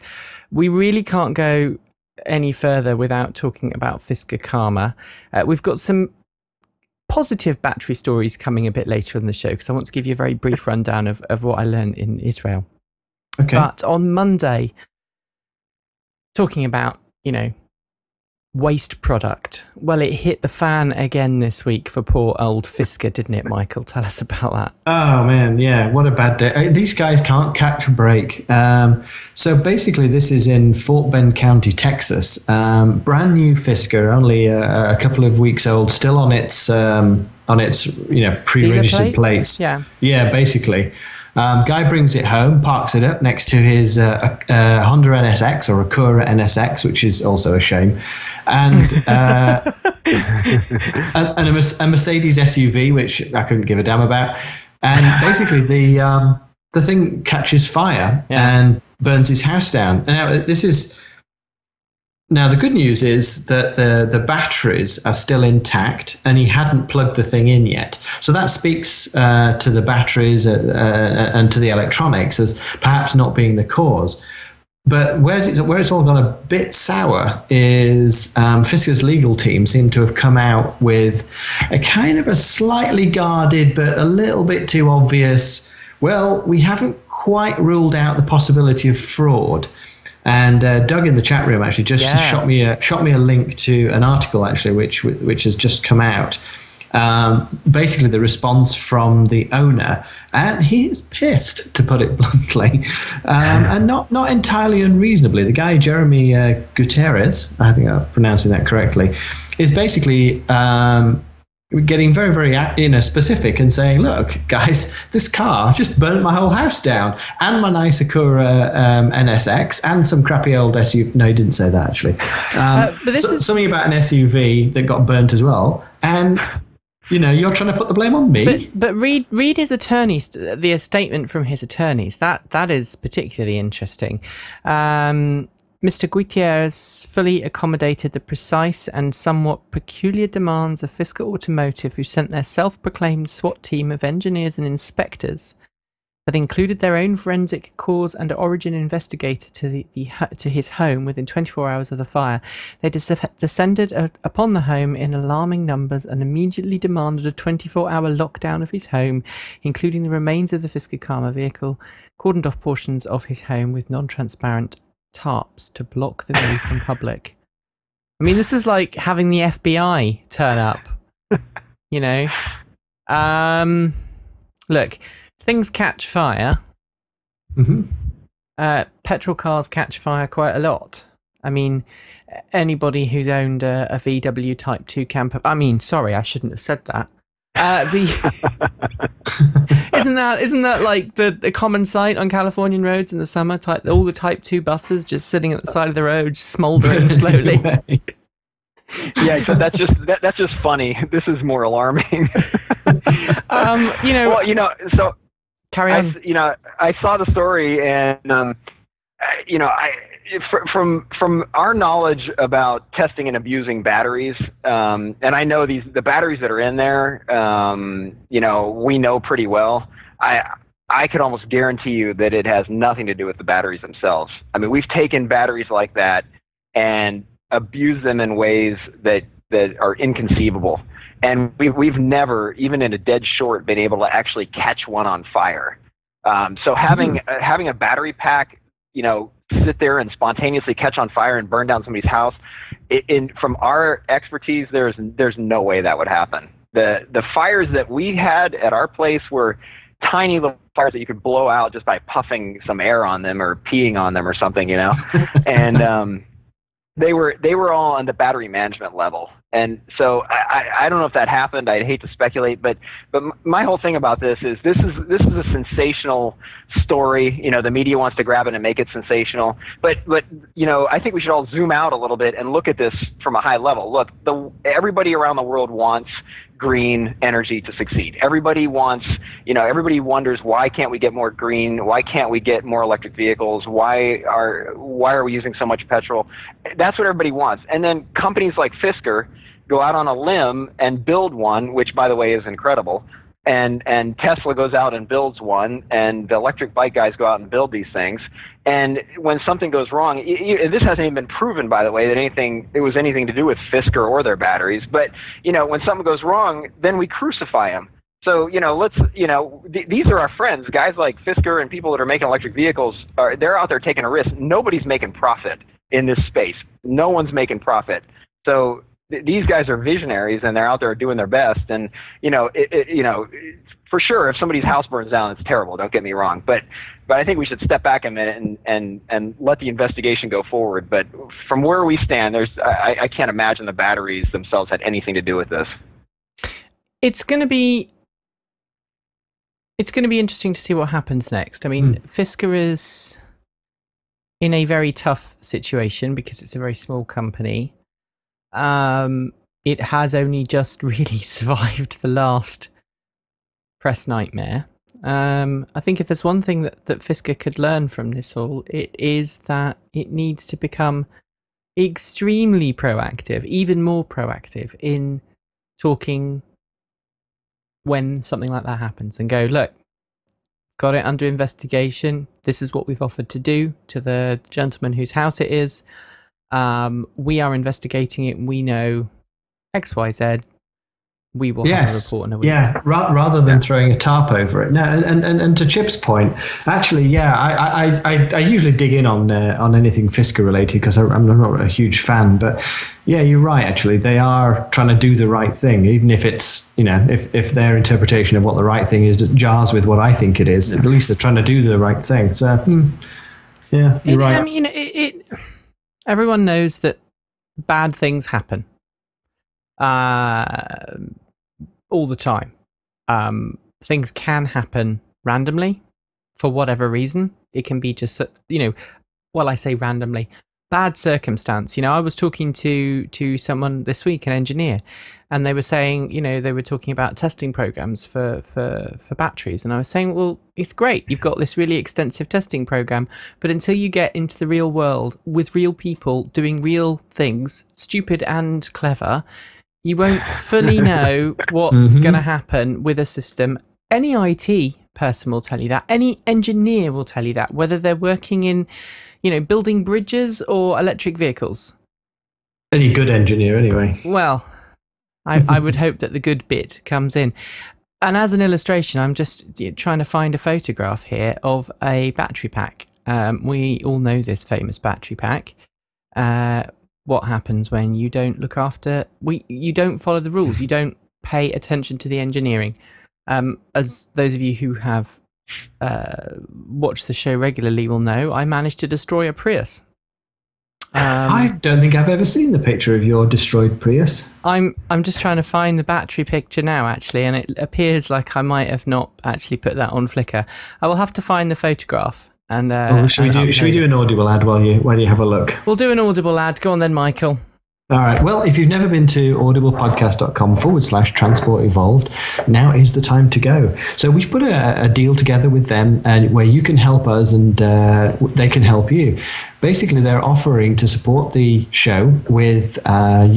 We really can't go any further without talking about Fisker Karma. We've got some positive battery stories coming a bit later in the show, because I want to give you a very brief rundown of what I learned in Israel. Okay. But on Monday, talking about, Waste product. Well, it hit the fan again this week for poor old Fisker, didn't it, Michael? Tell us about that. Oh man, yeah, what a bad day. These guys can't catch a break. So basically, this is in Fort Bend County, Texas. Brand new Fisker, only a couple of weeks old, still on its pre-registered plates. Yeah, basically. Guy brings it home, parks it up next to his Honda NSX or Acura NSX, which is also a shame, and a Mercedes SUV, which I couldn't give a damn about. And basically, the thing catches fire and burns his house down. Now, the good news is that the batteries are still intact and he hadn't plugged the thing in yet. So that speaks to the batteries and to the electronics as perhaps not being the cause. But where it's all gone a bit sour is Fisker's legal team seem to have come out with a kind of a slightly guarded but a little bit too obvious, well, we haven't quite ruled out the possibility of fraud. And Doug in the chat room actually just shot me a link to an article actually which has just come out. Basically, the response from the owner, and he is pissed, to put it bluntly, and not entirely unreasonably. The guy Jeremy Gutierrez, I think I'm pronouncing that correctly, is basically getting very, very specific and saying, look, guys, this car just burnt my whole house down and my nice Acura NSX and some crappy old SUV. No, he didn't say that, actually. But this is something about an SUV that got burnt as well. And, you're trying to put the blame on me. But read his attorneys, the statement from his attorneys. That is particularly interesting. Mr. Gutierrez fully accommodated the precise and somewhat peculiar demands of Fisker Automotive, who sent their self-proclaimed SWAT team of engineers and inspectors that included their own forensic cause and origin investigator to his home within 24 hours of the fire. They descended upon the home in alarming numbers and immediately demanded a 24-hour lockdown of his home, including the remains of the Fisker Karma vehicle, cordoned off portions of his home with non-transparent tarps to block the view from public. I mean, this is like having the FBI turn up, Look, things catch fire. Mm-hmm. Petrol cars catch fire quite a lot. I mean, anybody who's owned a VW Type 2 camper... I mean, sorry, I shouldn't have said that. Isn't that like the common sight on Californian roads in the summer? All the Type 2 buses just sitting at the side of the road, smouldering slowly. Yeah, except that's just funny. This is more alarming. So carry on. I saw the story, and from our knowledge about testing and abusing batteries, and I know the batteries that are in there, we know pretty well. I could almost guarantee you that it has nothing to do with the batteries themselves. I mean, we've taken batteries like that and abused them in ways that are inconceivable. And we've never, even in a dead short, been able to actually catch one on fire. So having a battery pack, sit there and spontaneously catch on fire and burn down somebody's house, from our expertise, there's no way that would happen. The fires that we had at our place were tiny little fires that you could blow out just by puffing some air on them or peeing on them or something, and they were all on the battery management level. And so I don't know if that happened. I'd hate to speculate, but my whole thing about this is this is a sensational story. The media wants to grab it and make it sensational. But I think we should all zoom out a little bit and look at this from a high level. Look, everybody around the world wants green energy to succeed. Everybody wants, everybody wonders, why can't we get more green? Why can't we get more electric vehicles? Why are we using so much petrol? That's what everybody wants. And then companies like Fisker go out on a limb and build one, which, by the way, is incredible. And Tesla goes out and builds one, and the electric bike guys go out and build these things. And when something goes wrong, this hasn't even been proven, by the way, that it was anything to do with Fisker or their batteries. But when something goes wrong, then we crucify them. So these are our friends, guys like Fisker and people that are making electric vehicles. They're out there taking a risk. Nobody's making profit in this space. No one's making profit. So these guys are visionaries, and they're out there doing their best. And for sure, if somebody's house burns down, it's terrible. Don't get me wrong, but I think we should step back a minute and let the investigation go forward. But from where we stand, I can't imagine the batteries themselves had anything to do with this. It's going to be interesting to see what happens next. I mean, Fisker is in a very tough situation because it's a very small company. It has only just really survived the last press nightmare. I think if there's one thing that Fisker could learn from this all, it is that it needs to become extremely proactive, even more proactive in talking when something like that happens, and go, look, got it under investigation. This is what we've offered to do to the gentleman whose house it is. We are investigating it. We know X, Y, Z. We will have a report in a week. Yeah, rather than throwing a tarp over it. No, and to Chip's point, actually, I usually dig in on anything Fisker related because I'm not a huge fan. But yeah, you're right. Actually, they are trying to do the right thing, even if it's if their interpretation of what the right thing is jars with what I think it is. At least they're trying to do the right thing. So yeah, you're right. I mean, everyone knows that bad things happen. All the time. Things can happen randomly for whatever reason. It can be just, I say randomly, bad circumstance. I was talking to someone this week, an engineer, and they were saying, they were talking about testing programs for batteries. And I was saying, well, it's great. You've got this really extensive testing program, but until you get into the real world with real people doing real things, stupid and clever, you won't fully know what's going to happen with a system. Any IT person will tell you that. Any engineer will tell you that, whether they're working in, building bridges or electric vehicles. Any good engineer, anyway. Well, I would hope that the good bit comes in. And as an illustration, I'm just trying to find a photograph here of a battery pack. We all know this famous battery pack. What happens when you don't look after... you don't follow the rules. You don't pay attention to the engineering. As those of you who have watched the show regularly will know, I managed to destroy a Prius. I don't think I've ever seen the picture of your destroyed Prius. I'm just trying to find the battery picture now, actually, and it appears like I might have not actually put that on Flickr. I will have to find the photograph. And should we do an audible ad while you have a look? We'll do an audible ad. Go on then, Michael. All right. Well, if you've never been to audiblepodcast.com/transport evolved, now is the time to go. So we've put a deal together with them where you can help us and they can help you. Basically, they're offering to support the show with a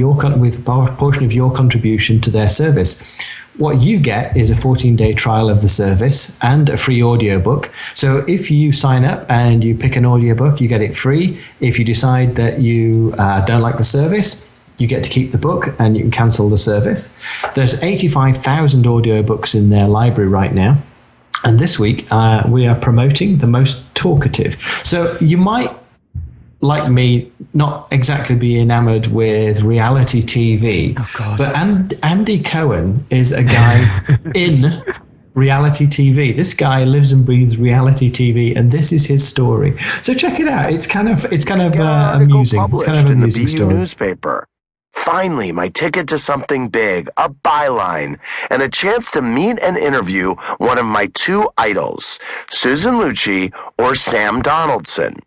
portion of your contribution to their service. What you get is a 14-day trial of the service and a free audiobook. So if you sign up and you pick an audiobook, you get it free. If you decide that you don't like the service, you get to keep the book and you can cancel the service. There's 85,000 audiobooks in their library right now. And this week, we are promoting the most talkative. So you might, like me, not exactly be enamored with reality TV. Oh, God. But Andy Cohen is a guy in reality TV. This guy lives and breathes reality TV, and this is his story. So check it out. It's kind of amusing. It's kind of an amusing story. Newspaper. Finally, my ticket to something big, a byline, and a chance to meet and interview one of my two idols, Susan Lucci or Sam Donaldson.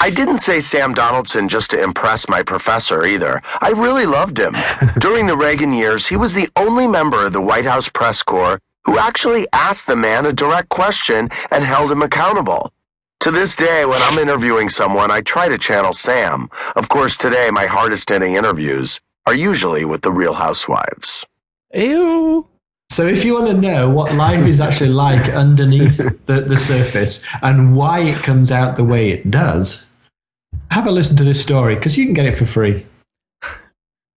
I didn't say Sam Donaldson just to impress my professor either. I really loved him. During the Reagan years, he was the only member of the White House press corps who actually asked the man a direct question and held him accountable. To this day, when I'm interviewing someone, I try to channel Sam. Of course, today, my hardest-hitting interviews are usually with the Real Housewives. Ew. So if you want to know what life is actually like underneath the surface and why it comes out the way it does, have a listen to this story, because you can get it for free.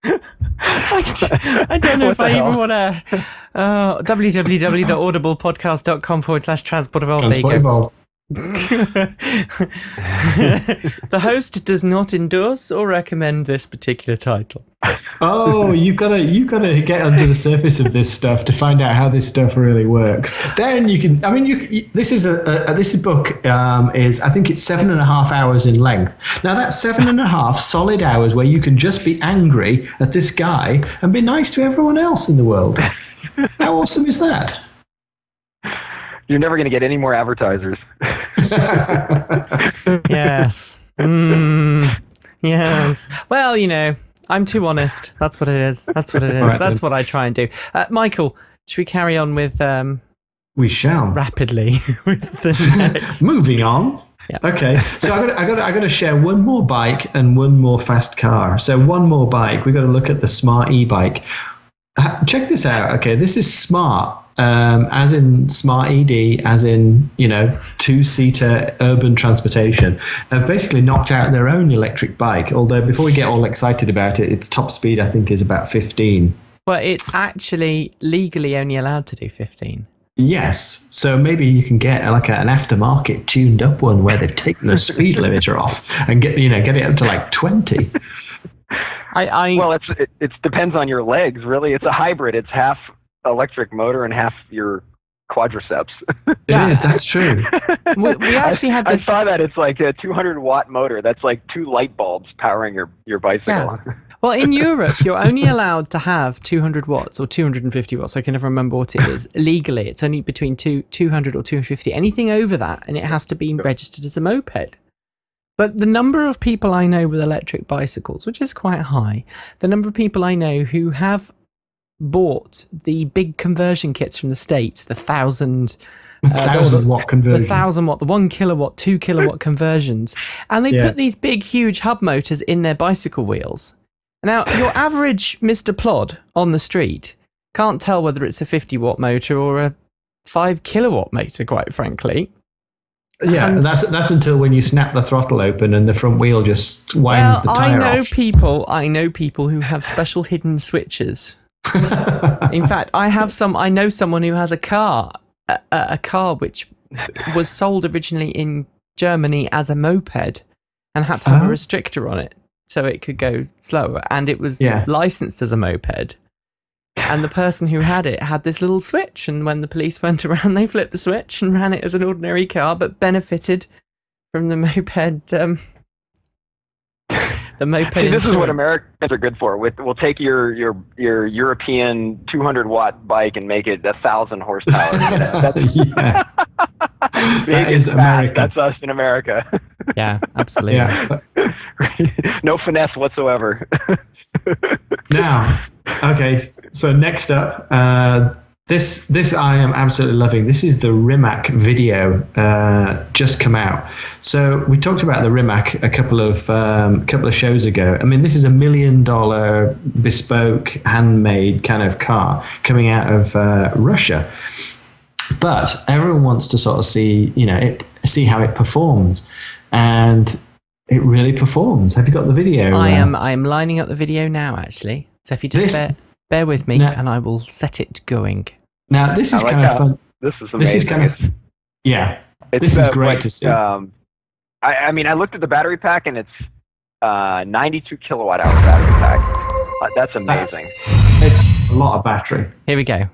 I don't know if I even want to... www.audiblepodcast.com/transport evolved. Transport evolved. The host does not endorse or recommend this particular title. Oh, you've got to get under the surface of this stuff to find out how this stuff really works. Then you can. I mean, this is this book is, I think it's 7.5 hours in length. Now that's 7.5 solid hours where you can just be angry at this guy and be nice to everyone else in the world. How awesome is that? You're never going to get any more advertisers. Yes. Yes. Well, I'm too honest. That's what it is. That's what it is. Right, That's then. what I try and do. Michael, should we carry on with We shall. rapidly with the next? Moving on. Yeah. Okay, so I got to share one more bike and one more fast car. So one more bike. We got to look at the Smart e-bike. Check this out. Okay, this is Smart. As in Smart ED, as in, 2-seater urban transportation, have basically knocked out their own electric bike. Although before we get all excited about it, its top speed, I think, is about 15. Well, it's actually legally only allowed to do 15. Yes. So maybe you can get like an aftermarket tuned up one where they've taken the speed limiter off and get it up to like 20. Well, it depends on your legs, really. It's a hybrid. It's half electric motor and half your quadriceps. It is. That's true. We actually had I this. saw that. It's like a 200-watt motor. That's like 2 light bulbs powering your bicycle. Yeah. Well, in Europe, you're only allowed to have 200 watts or 250 watts. I can never remember what it is. Legally, it's only between 200 or 250. Anything over that, and it has to be registered as a moped. But the number of people I know with electric bicycles, which is quite high, the number of people I know who have bought the big conversion kits from the States, the 1,000... 1,000-watt conversions. The 1,000-watt, the 1 kilowatt, 2 kilowatt conversions. And they put these big, huge hub motors in their bicycle wheels. Now, your average Mr. Plod on the street can't tell whether it's a 50-watt motor or a 5 kilowatt motor, quite frankly. Yeah, And- that's until when you snap the throttle open and the front wheel just winds the tire off. I know people who have special hidden switches. In fact, I know someone who has a car which was sold originally in Germany as a moped and had to have a restrictor on it so it could go slower, and it was licensed as a moped. And the person who had it had this little switch, and when the police went around, they flipped the switch and ran it as an ordinary car, but benefited from the moped. The moped. See, this is what insurance. Americans are good for. We'll take your European 200-watt bike and make it 1,000 horsepower. That's, Yeah. That is America. That's us in America. Yeah, absolutely. Yeah. No finesse whatsoever. Now, okay, so next up, this I am absolutely loving. This is the Rimac video just come out. So we talked about the Rimac a couple of shows ago. I mean, this is $1 million bespoke, handmade kind of car coming out of Russia. But everyone wants to sort of see how it performs, and it really performs. Have you got the video? I am lining up the video now, actually. So if you just bear with me, and I will set it going. Now this is I like kind of how fun. This is amazing. This is kind of this is great to see. I mean, I looked at the battery pack, and it's 92 kilowatt hour battery pack. That's amazing. It's a lot of battery. Here we go.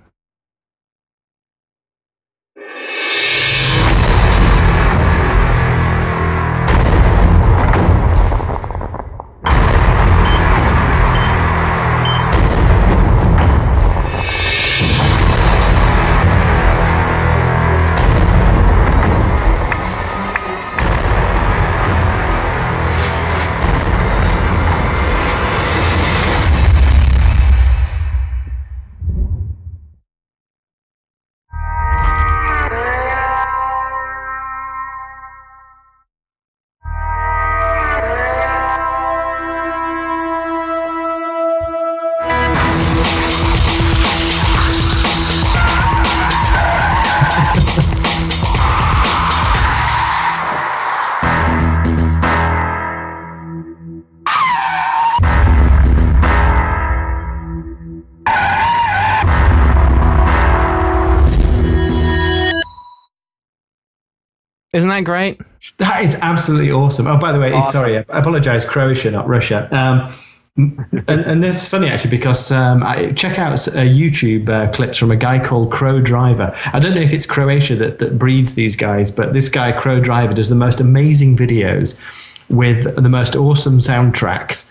Isn't that great? That is absolutely awesome. Oh, by the way, sorry, I apologize, Croatia, not Russia. And this is funny actually because I check out YouTube clips from a guy called Crow Driver. I don't know if it's Croatia that breeds these guys, but this guy Crow Driver does the most amazing videos with the most awesome soundtracks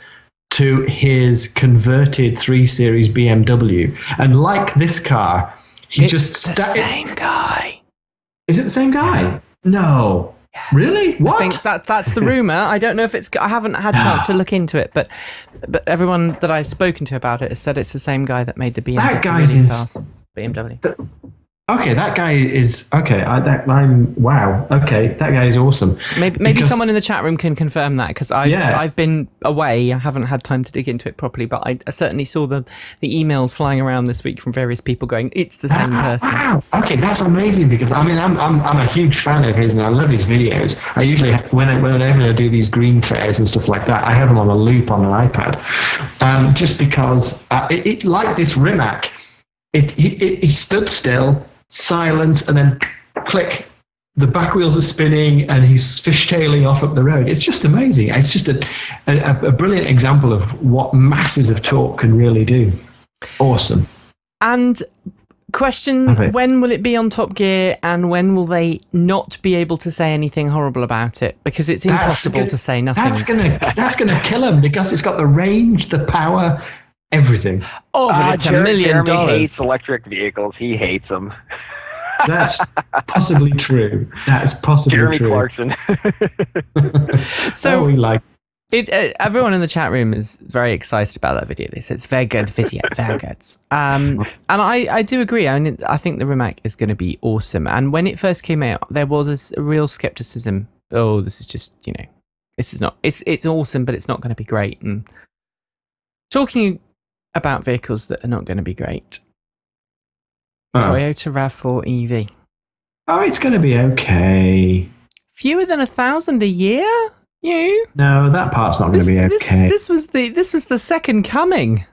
to his converted 3 Series BMW. And like this car, it's the same guy. Is it the same guy? No. Yes. Really? What? I think that's the rumor. I don't know if it's. I haven't had a chance to look into it, but everyone that I've spoken to about it has said it's the same guy that made the BMW. That guy's BMW. Okay, that guy is okay. Wow. Okay, that guy is awesome. Maybe someone in the chat room can confirm that because I've been away. I haven't had time to dig into it properly, but I certainly saw the emails flying around this week from various people going, "It's the same person." Wow. Okay, that's amazing because I'm a huge fan of his and I love his videos. I usually whenever I do these green fairs and stuff like that, I have them on a loop on an iPad, just because it like this Rimac. He stood still. Silence, and then click, the back wheels are spinning and he's fishtailing off up the road. It's just amazing. It's just a brilliant example of what masses of torque can really do. Awesome. And question, when will it be on Top Gear and when will they not be able to say anything horrible about it? Because it's impossible to say nothing. That's gonna kill him because it's got the range, the power, everything. Oh, but it's $1 million. Jeremy hates electric vehicles. He hates them. That's possibly true. That is possibly Jeremy true. Clarkson. So we like it. Everyone in the chat room is very excited about that video. They said it's very good video, very good. And I do agree. I think the Rimac is going to be awesome. And when it first came out, there was a real skepticism. Oh, this is just this is not. It's awesome, but it's not going to be great. And talking about vehicles that are not going to be great. Toyota RAV4 EV. Oh, it's going to be okay. Fewer than 1,000 a year? You? No, that part's not going to be okay. This was the second coming.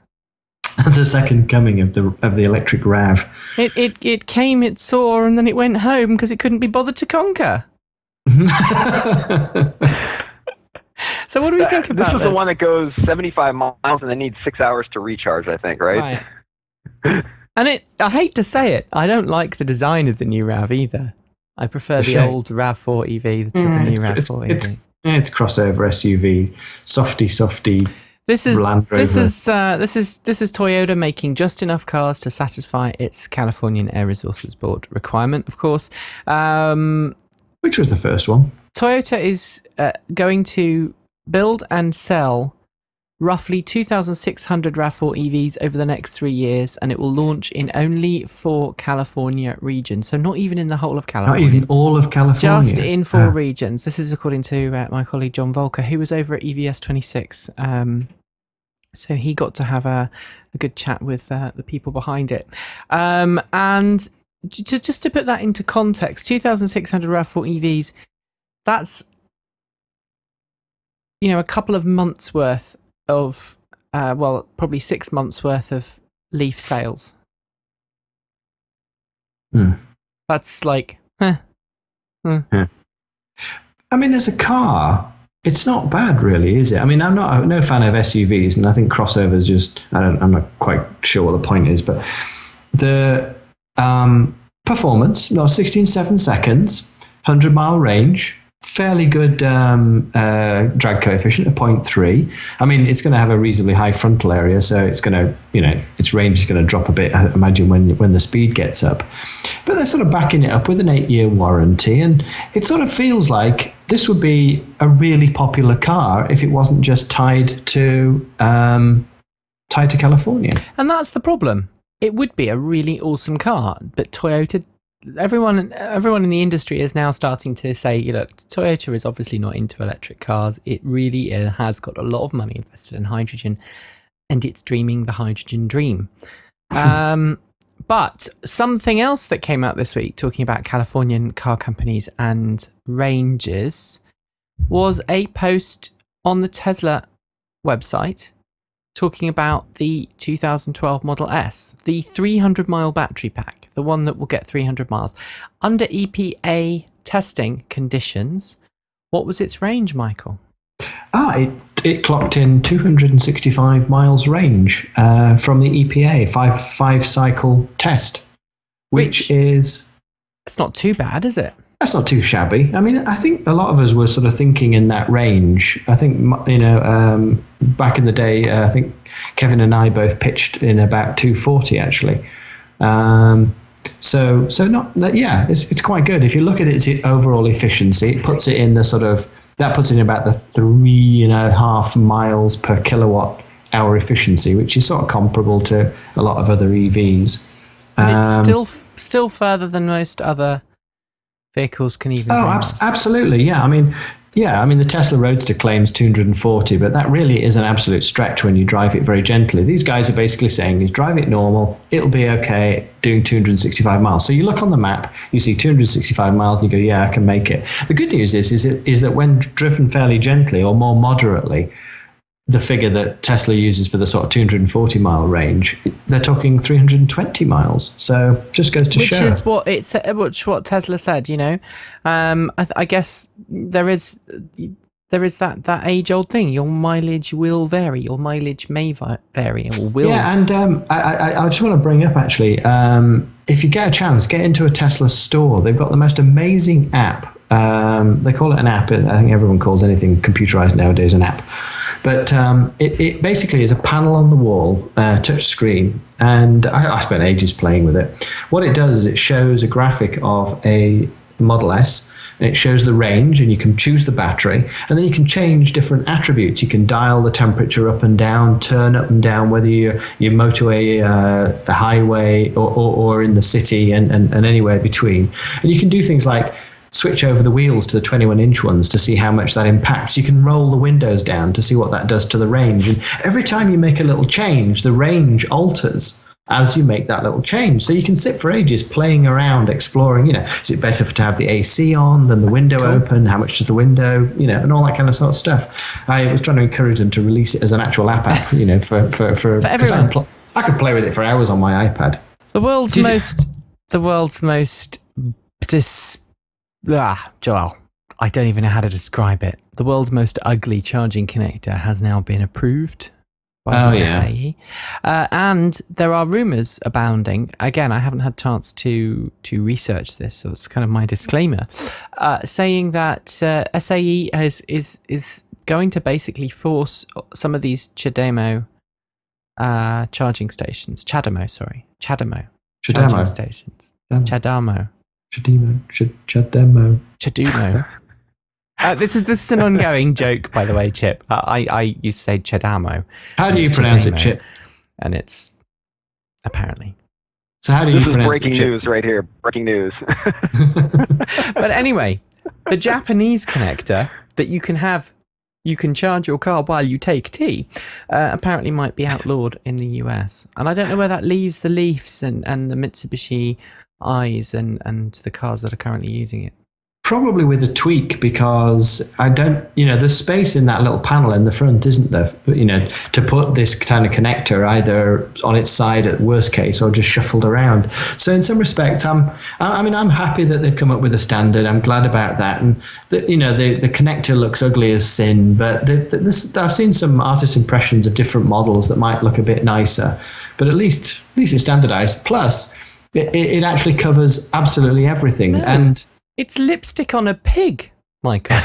The second coming of the electric RAV. It came, it saw, and then it went home because it couldn't be bothered to conquer. So what do we think about this? This is the one that goes 75 miles and then needs 6 hours to recharge, I think, right? And I hate to say it, I don't like the design of the new RAV either. I prefer the old RAV4 EV to the new RAV4 EV. It's crossover SUV, softy. This is Toyota making just enough cars to satisfy its Californian Air Resources Board requirement, of course. Which was the first one? Toyota is going to build and sell roughly 2,600 RAV4 EVs over the next 3 years, and it will launch in only 4 California regions. So not even in the whole of California. Not even all of California. Just in 4 regions. This is according to my colleague John Volker, who was over at EVS 26. So he got to have a good chat with the people behind it. And just to put that into context, 2,600 RAV4 EVs, that's a couple of months worth of probably 6 months worth of Leaf sales. That's like I mean, as a car, it's not bad, really, is it? I mean, I'm no fan of SUVs, and I think crossovers just I'm not quite sure what the point is, but the performance, 16.7 seconds, 100-mile range. Fairly good drag coefficient of 0.3. I mean, it's going to have a reasonably high frontal area, so it's going to, its range is going to drop a bit, I imagine, when the speed gets up. But they're sort of backing it up with an 8-year warranty, and it sort of feels like this would be a really popular car if it wasn't just tied to California. And that's the problem. It would be a really awesome car, but Toyota. Everyone in the industry is now starting to say, look, Toyota is obviously not into electric cars. It really has got a lot of money invested in hydrogen, and it's dreaming the hydrogen dream. But something else that came out this week, talking about Californian car companies and ranges, was a post on the Tesla website talking about the 2012 Model S, the 300-mile battery pack, the one that will get 300 miles. Under EPA testing conditions, what was its range, Michael? It clocked in 265 miles range from the EPA, five cycle test, which is... It's not too bad, is it? That's not too shabby. I mean, I think a lot of us were sort of thinking in that range. I think, back in the day, I think Kevin and I both pitched in about 240, actually. So not that, it's quite good. If you look at its overall efficiency, it puts it in the sort of, that puts it in about the 3.5 miles per kilowatt hour efficiency, which is sort of comparable to a lot of other EVs. And it's still further than most other vehicles can even. Absolutely, yeah. I mean, the Tesla Roadster claims 240, but that really is an absolute stretch when you drive it very gently. These guys are basically saying, is drive it normal, it'll be okay doing 265 miles. So you look on the map, you see 265 miles, and you go, yeah, I can make it. The good news is that when driven fairly gently or more moderately, the figure that Tesla uses for the sort of 240 mile range, they're talking 320 miles. So just goes to show. Which is what Tesla said, I guess there is that age old thing. Your mileage will vary. Your mileage may vary or will. Yeah, and I just want to bring up actually, if you get a chance, get into a Tesla store. They've got the most amazing app. They call it an app. I think everyone calls anything computerized nowadays an app. But it basically is a panel on the wall, touch screen, and I spent ages playing with it. What it does is it shows a graphic of a Model S. It shows the range, and you can choose the battery, and then you can change different attributes. You can dial the temperature up and down, turn up and down, whether you're motorway, a highway, or in the city, and anywhere between. And you can do things like switch over the wheels to the 21-inch ones to see how much that impacts. You can roll the windows down to see what that does to the range. And every time you make a little change, the range alters as you make that little change. So you can sit for ages playing around, exploring, is it better to have the AC on than the window open? How much does the window, and all that kind of sort of stuff. I was trying to encourage them to release it as an actual app, for everyone. I could play with it for hours on my iPad. Joel, I don't even know how to describe it. The world's most ugly charging connector has now been approved by the SAE. And there are rumours abounding. Again, I haven't had a chance to research this, so it's kind of my disclaimer, saying that SAE is going to basically force some of these CHAdeMO charging stations. CHAdeMO charging stations. CHAdeMO. This is an ongoing joke, by the way, Chip. I used to say CHAdeMO. How do you pronounce it, Chip? And it's apparently. So how do you pronounce it, Chip? Breaking news right here. Breaking news. But anyway, the Japanese connector that you can charge your car while you take tea, apparently might be outlawed in the US. And I don't know where that leaves the Leafs and the Mitsubishi Eyes and the cars that are currently using it. Probably with a tweak, because there's space in that little panel in the front, isn't there? To put this kind of connector either on its side at worst case or just shuffled around. So in some respects, I'm happy that they've come up with a standard. I'm glad about that. And the connector looks ugly as sin, but I've seen some artist impressions of different models that might look a bit nicer. But at least it's standardized. Plus, it actually covers absolutely everything. No, and it's lipstick on a pig, Michael.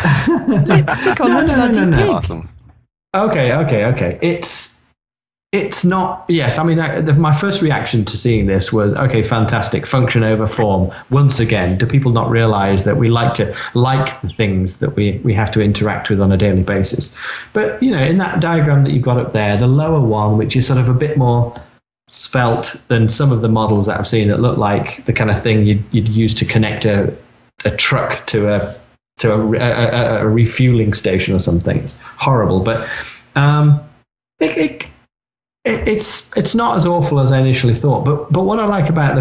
Lipstick on a bloody pig. Awesome. Okay. It's not. Yes, I mean, my first reaction to seeing this was, okay, fantastic, function over form. Once again, do people not realize that we like the things that we have to interact with on a daily basis? But in that diagram that you've got up there, the lower one, which is sort of a bit more svelte than some of the models that I've seen that look like the kind of thing you'd use to connect a truck to a refueling station or something. It's horrible, but it's not as awful as I initially thought. But what I like about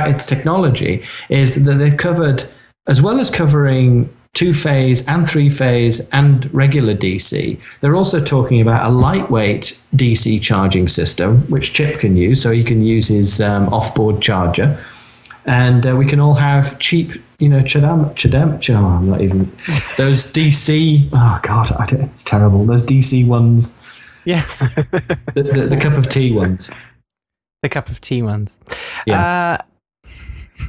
its technology is that they've covered, as well as covering 2-phase and 3-phase and regular DC, they're also talking about a lightweight DC charging system, which Chip can use, so he can use his off-board charger. and we can all have cheap, I'm not even those DC. Oh God, it's terrible. Those DC ones. Yes. the cup of tea ones. The cup of tea ones. Yeah.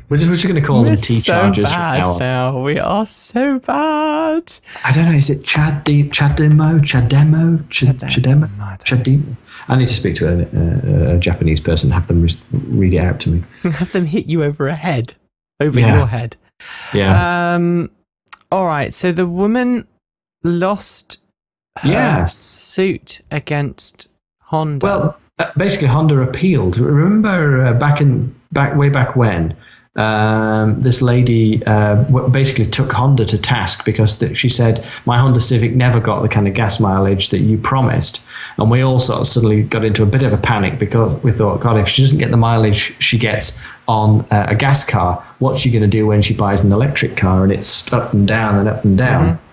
We're just going to call them tea chargers from now on. Now. We are so bad. I don't know. Is it Chademo? I need to speak to a Japanese person and have them read it out to me. Have them hit you over your head. Yeah. All right. So the woman lost her suit against Honda. Well, basically, Honda appealed. Remember way back when? This lady basically took Honda to task because she said, my Honda Civic never got the kind of gas mileage that you promised. And we all sort of suddenly got into a bit of a panic because we thought, God, if she doesn't get the mileage she gets on a gas car, what's she going to do when she buys an electric car? And it's up and down and up and down. Mm-hmm.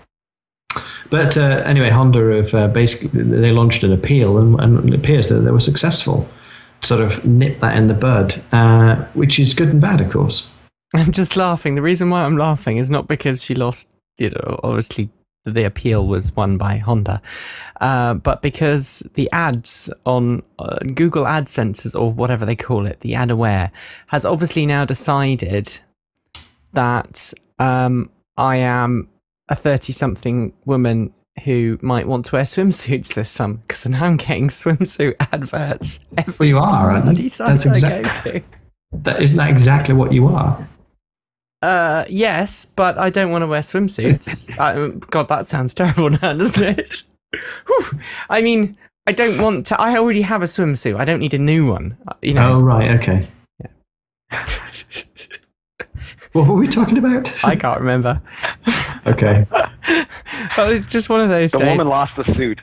But anyway, Honda have basically, they launched an appeal and it appears that they were successful. Sort of nip that in the bud, which is good and bad, of course. I'm just laughing. The reason why I'm laughing is not because she lost, obviously the appeal was won by Honda, but because the ads on Google AdSense or whatever they call it, the Ad Aware, has obviously now decided that I am a 30-something woman who might want to wear swimsuits this summer, because now I'm getting swimsuit adverts every you are, aren't you? That's exactly. Isn't that exactly what you are? Yes, but I don't want to wear swimsuits. God, that sounds terrible now, doesn't it? Whew. I mean, I don't want to. I already have a swimsuit. I don't need a new one. Oh, right, okay. Yeah. What were we talking about? I can't remember. Okay. Well, it's just one of those days. The woman lost the suit.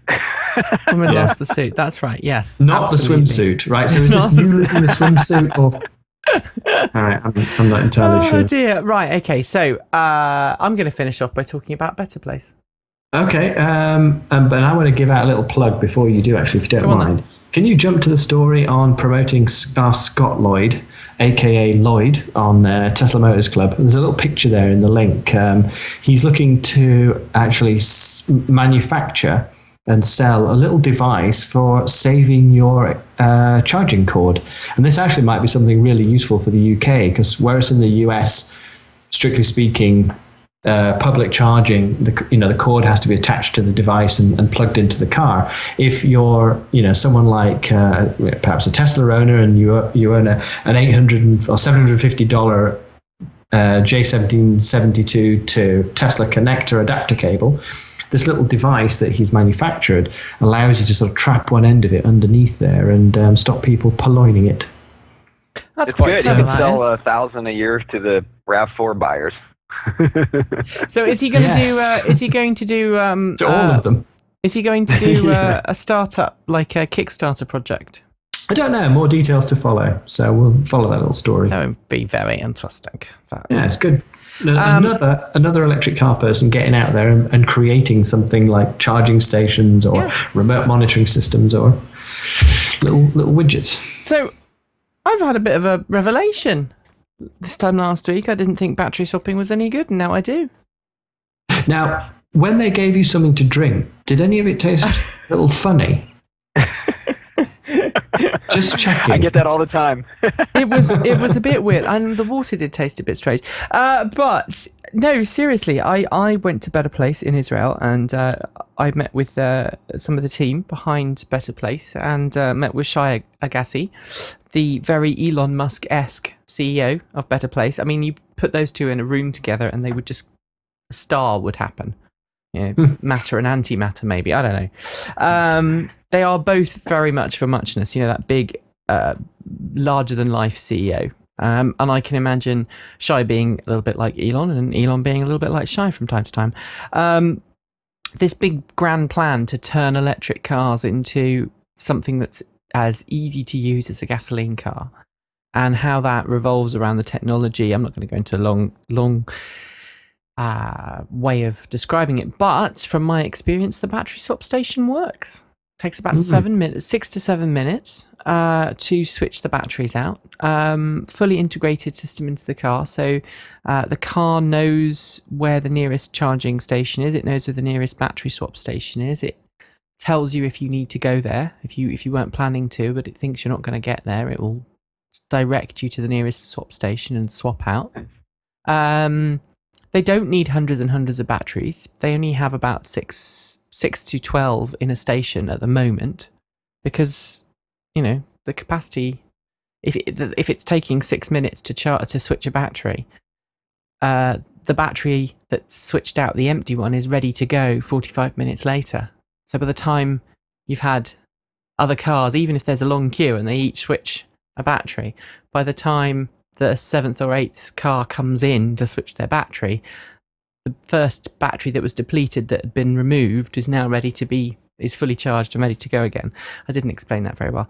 Woman lost the suit. That's right. Yes. Not absolutely. The swimsuit, right? So is this you losing the swimsuit or? All right, I'm not entirely sure. Oh dear. Right. Okay. So I'm going to finish off by talking about Better Place. Okay. But I want to give out a little plug before you do, actually, if you don't mind. Then. Can you jump to the story on promoting Scott Lloyd, aka Lloyd, on Tesla Motors Club? There's a little picture there in the link. He's looking to actually manufacture and sell a little device for saving your charging cord. And this actually might be something really useful for the UK, because whereas in the US, strictly speaking, public charging, the cord has to be attached to the device and plugged into the car. If you're someone like perhaps a Tesla owner and you own an $800 or $750 J1772 to Tesla connector adapter cable, this little device that he's manufactured allows you to sort of trap one end of it underneath there and stop people purloining it. That's quite good. You can sell 1,000 a year to the RAV4 buyers. So is he going to do? Is he going to do? To all of them. Is he going to do a startup, like a Kickstarter project? I don't know. More details to follow. So we'll follow that little story. That would be very interesting. It's good. Another electric car person getting out there and creating something like charging stations or remote monitoring systems or little widgets. So I've had a bit of a revelation. This time last week, I didn't think battery swapping was any good, and now I do. Now, when they gave you something to drink, did any of it taste a little funny? Just checking. I get that all the time. It was a bit weird, and the water did taste a bit strange. But no, seriously, I went to Better Place in Israel, and I met with some of the team behind Better Place, and met with Shai Agassi, the very Elon Musk-esque CEO of Better Place. I mean, you put those two in a room together, and they would just a star would happen. Matter and antimatter, maybe. I don't know. They are both very much for muchness. That big, larger-than-life CEO. And I can imagine Shai being a little bit like Elon, and Elon being a little bit like Shai from time to time. This big grand plan to turn electric cars into something that's as easy to use as a gasoline car, and how that revolves around the technology. I'm not going to go into a long way of describing it, but from my experience, the battery swap station works. Takes about 7 minutes, 6 to 7 minutes to switch the batteries out. Fully integrated system into the car, so the car knows where the nearest charging station is. It knows where the nearest battery swap station is. It tells you if you need to go there, if you weren't planning to, but it thinks you're not going to get there. It will direct you to the nearest swap station and swap out. They don't need hundreds and hundreds of batteries. They only have about 6 to 12 in a station at the moment, because the capacity. If it's taking 6 minutes to switch a battery, the battery that's switched out, the empty one, is ready to go 45 minutes later. So by the time you've had other cars, even if there's a long queue and they each switch a battery, by the time the 7th or 8th car comes in to switch their battery, the first battery that was depleted that had been removed is now is fully charged and ready to go again. I didn't explain that very well.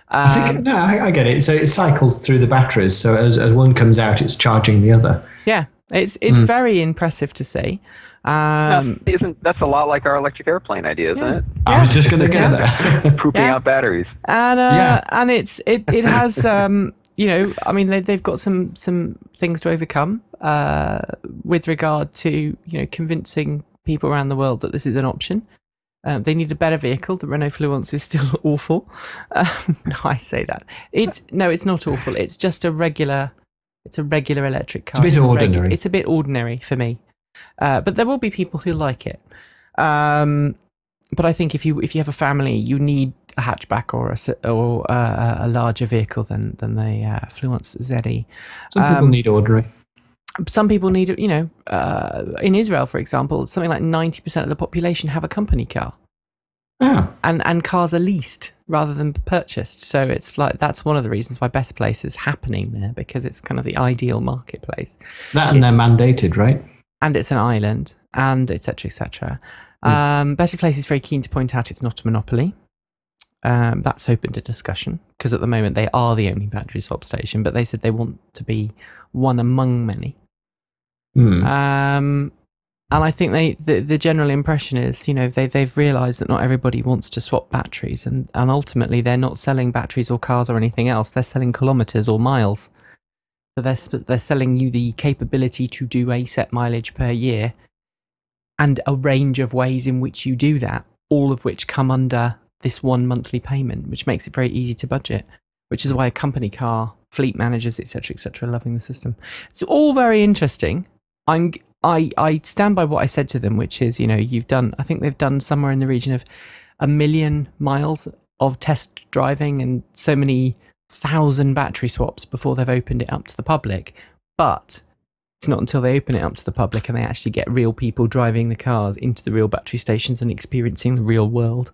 I get it. So it cycles through the batteries. So as one comes out, it's charging the other. Yeah, it's very impressive to see. That's a lot like our electric airplane idea, isn't it? I was just going to go there. Pooping out batteries. And it has I mean, they've got some things to overcome with regard to convincing people around the world that this is an option. They need a better vehicle. The Renault Fluence is still awful. No, I say that. It's not awful. It's just a regular electric car. It's a bit ordinary. It's a bit ordinary for me. But there will be people who like it. But I think if you have a family, you need a hatchback or a larger vehicle than the Fluence ZE. Some people need ordinary. Some people need, in Israel, for example, something like 90% of the population have a company car. Oh. And cars are leased rather than purchased. So it's like, that's one of the reasons why Better Place is happening there, because it's kind of the ideal marketplace. They're mandated, right? And it's an island, and et cetera, et cetera. Better Place is very keen to point out it's not a monopoly. That's open to discussion, because at the moment they are the only battery swap station, but they said they want to be one among many. And I think the general impression is, they've realised that not everybody wants to swap batteries, and ultimately they're not selling batteries or cars or anything else. They're selling kilometres or miles. So they're selling you the capability to do a set mileage per year, and a range of ways in which you do that, all of which come under this one monthly payment, which makes it very easy to budget, which is why a company car, fleet managers, etc., are loving the system. It's all very interesting. I stand by what I said to them, which is, I think they've done somewhere in the region of 1 million miles of test driving and so many 1,000 battery swaps before they've opened it up to the public. But it's not until they open it up to the public and they actually get real people driving the cars into the real battery stations and experiencing the real world,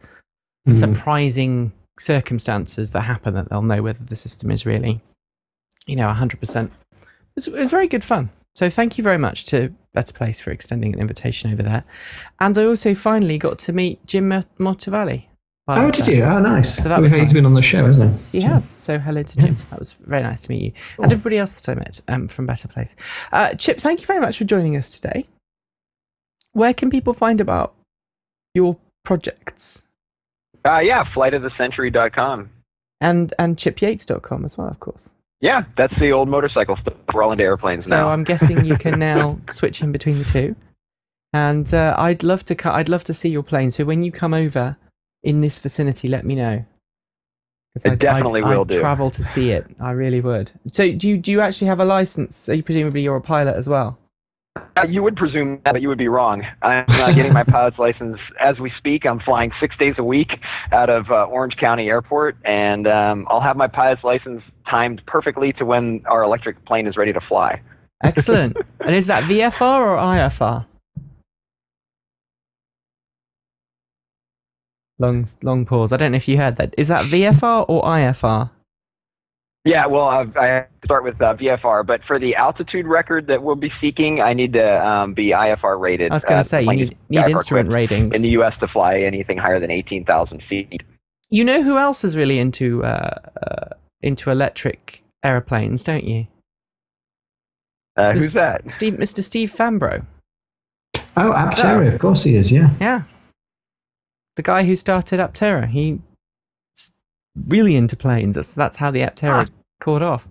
surprising circumstances that happen, that they'll know whether the system is really, 100%. It was very good fun. So thank you very much to Better Place for extending an invitation over there. And I also finally got to meet Jim Motivali. Oh, did you? Oh, nice. So that was He's been on the show, hasn't he? He has. So hello to Jim. That was very nice to meet you. And everybody else that I met from Better Place. Chip, thank you very much for joining us today. Where can people find about your projects? Flightofthecentury.com. And chipyates.com as well, of course. Yeah, that's the old motorcycle stuff. We're all into airplanes now. So I'm guessing you can now switch in between the two. And I'd love to see your plane. So when you come over in this vicinity, let me know. I definitely will do. I'd travel to see it. I really would. So do you actually have a license? So presumably you're a pilot as well? You would presume that, but you would be wrong. I'm getting my pilot's license as we speak. I'm flying 6 days a week out of Orange County Airport, and I'll have my pilot's license timed perfectly to when our electric plane is ready to fly. Excellent. And is that VFR or IFR? Long pause. I don't know if you heard that. Is that VFR or IFR? Yeah, well, I start with VFR, but for the altitude record that we'll be seeking, I need to be IFR rated. I was going to say, you need instrument ratings. In the U.S. to fly anything higher than 18,000 feet. You know who else is really into electric aeroplanes, don't you? Who's that? Mr. Steve Fambro. Oh, Aptera, of course he is, yeah. Yeah. the guy who started Aptera. He's really into planes. That's how the Aptera caught off.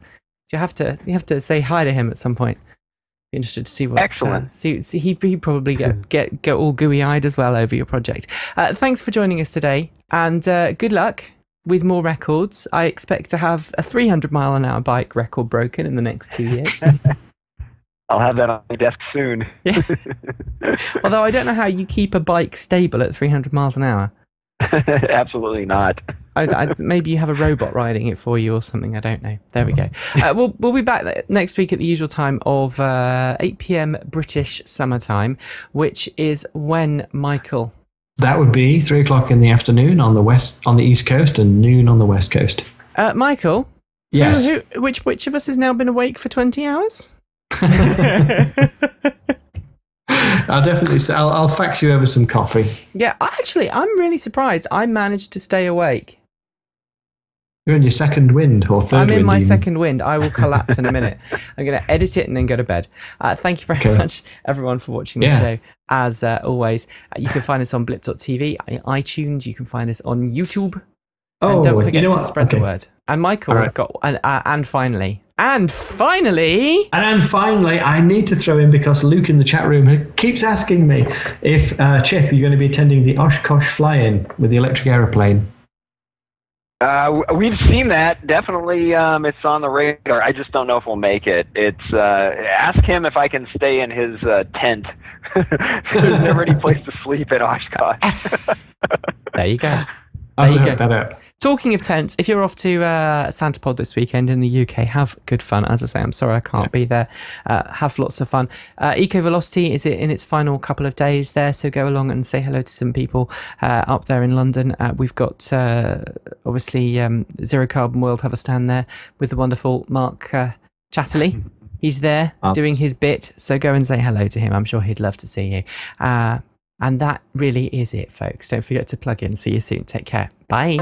So you have to say hi to him at some point. Be interested to see what. Excellent. See he'd probably get all gooey eyed as well over your project. Thanks for joining us today, and good luck with more records. I expect to have a 300-mile-an-hour bike record broken in the next 2 years. I'll have that on my desk soon. Yeah. Although I don't know how you keep a bike stable at 300 miles an hour. Absolutely not. Maybe you have a robot riding it for you or something. I don't know. There we go. We'll be back next week at the usual time of 8 p.m. British summertime, which is when, Michael? That would be 3 o'clock in the afternoon on the East Coast and noon on the West Coast. Michael? Yes. Which of us has now been awake for 20 hours? I'll definitely say, I'll fax you over some coffee. Yeah, I'm really surprised I managed to stay awake. You're in your second wind or third wind. I'm in my second wind. I will collapse in a minute. I'm going to edit it and then go to bed. Thank you very much, everyone, for watching the show. As always, you can find us on blip.tv, iTunes. You can find us on YouTube. And don't forget to spread the word. And Michael has got... And finally, I need to throw in, because Luke in the chat room keeps asking me if, Chip, you're going to be attending the Oshkosh fly-in with the electric aeroplane. We've seen that. Definitely, it's on the radar. I just don't know if we'll make it. It's ask him if I can stay in his tent. There's never any place to sleep in Oshkosh. There you go. I'll hook that up. Talking of tents, if you're off to Santa Pod this weekend in the UK, have good fun. As I say, I'm sorry I can't be there. Have lots of fun. Eco Velocity is in its final couple of days there, so go along and say hello to some people up there in London. We've got, obviously, Zero Carbon World have a stand there with the wonderful Mark Chatterley. He's there doing his bit, so go and say hello to him. I'm sure he'd love to see you. And that really is it, folks. Don't forget to plug in. See you soon. Take care. Bye.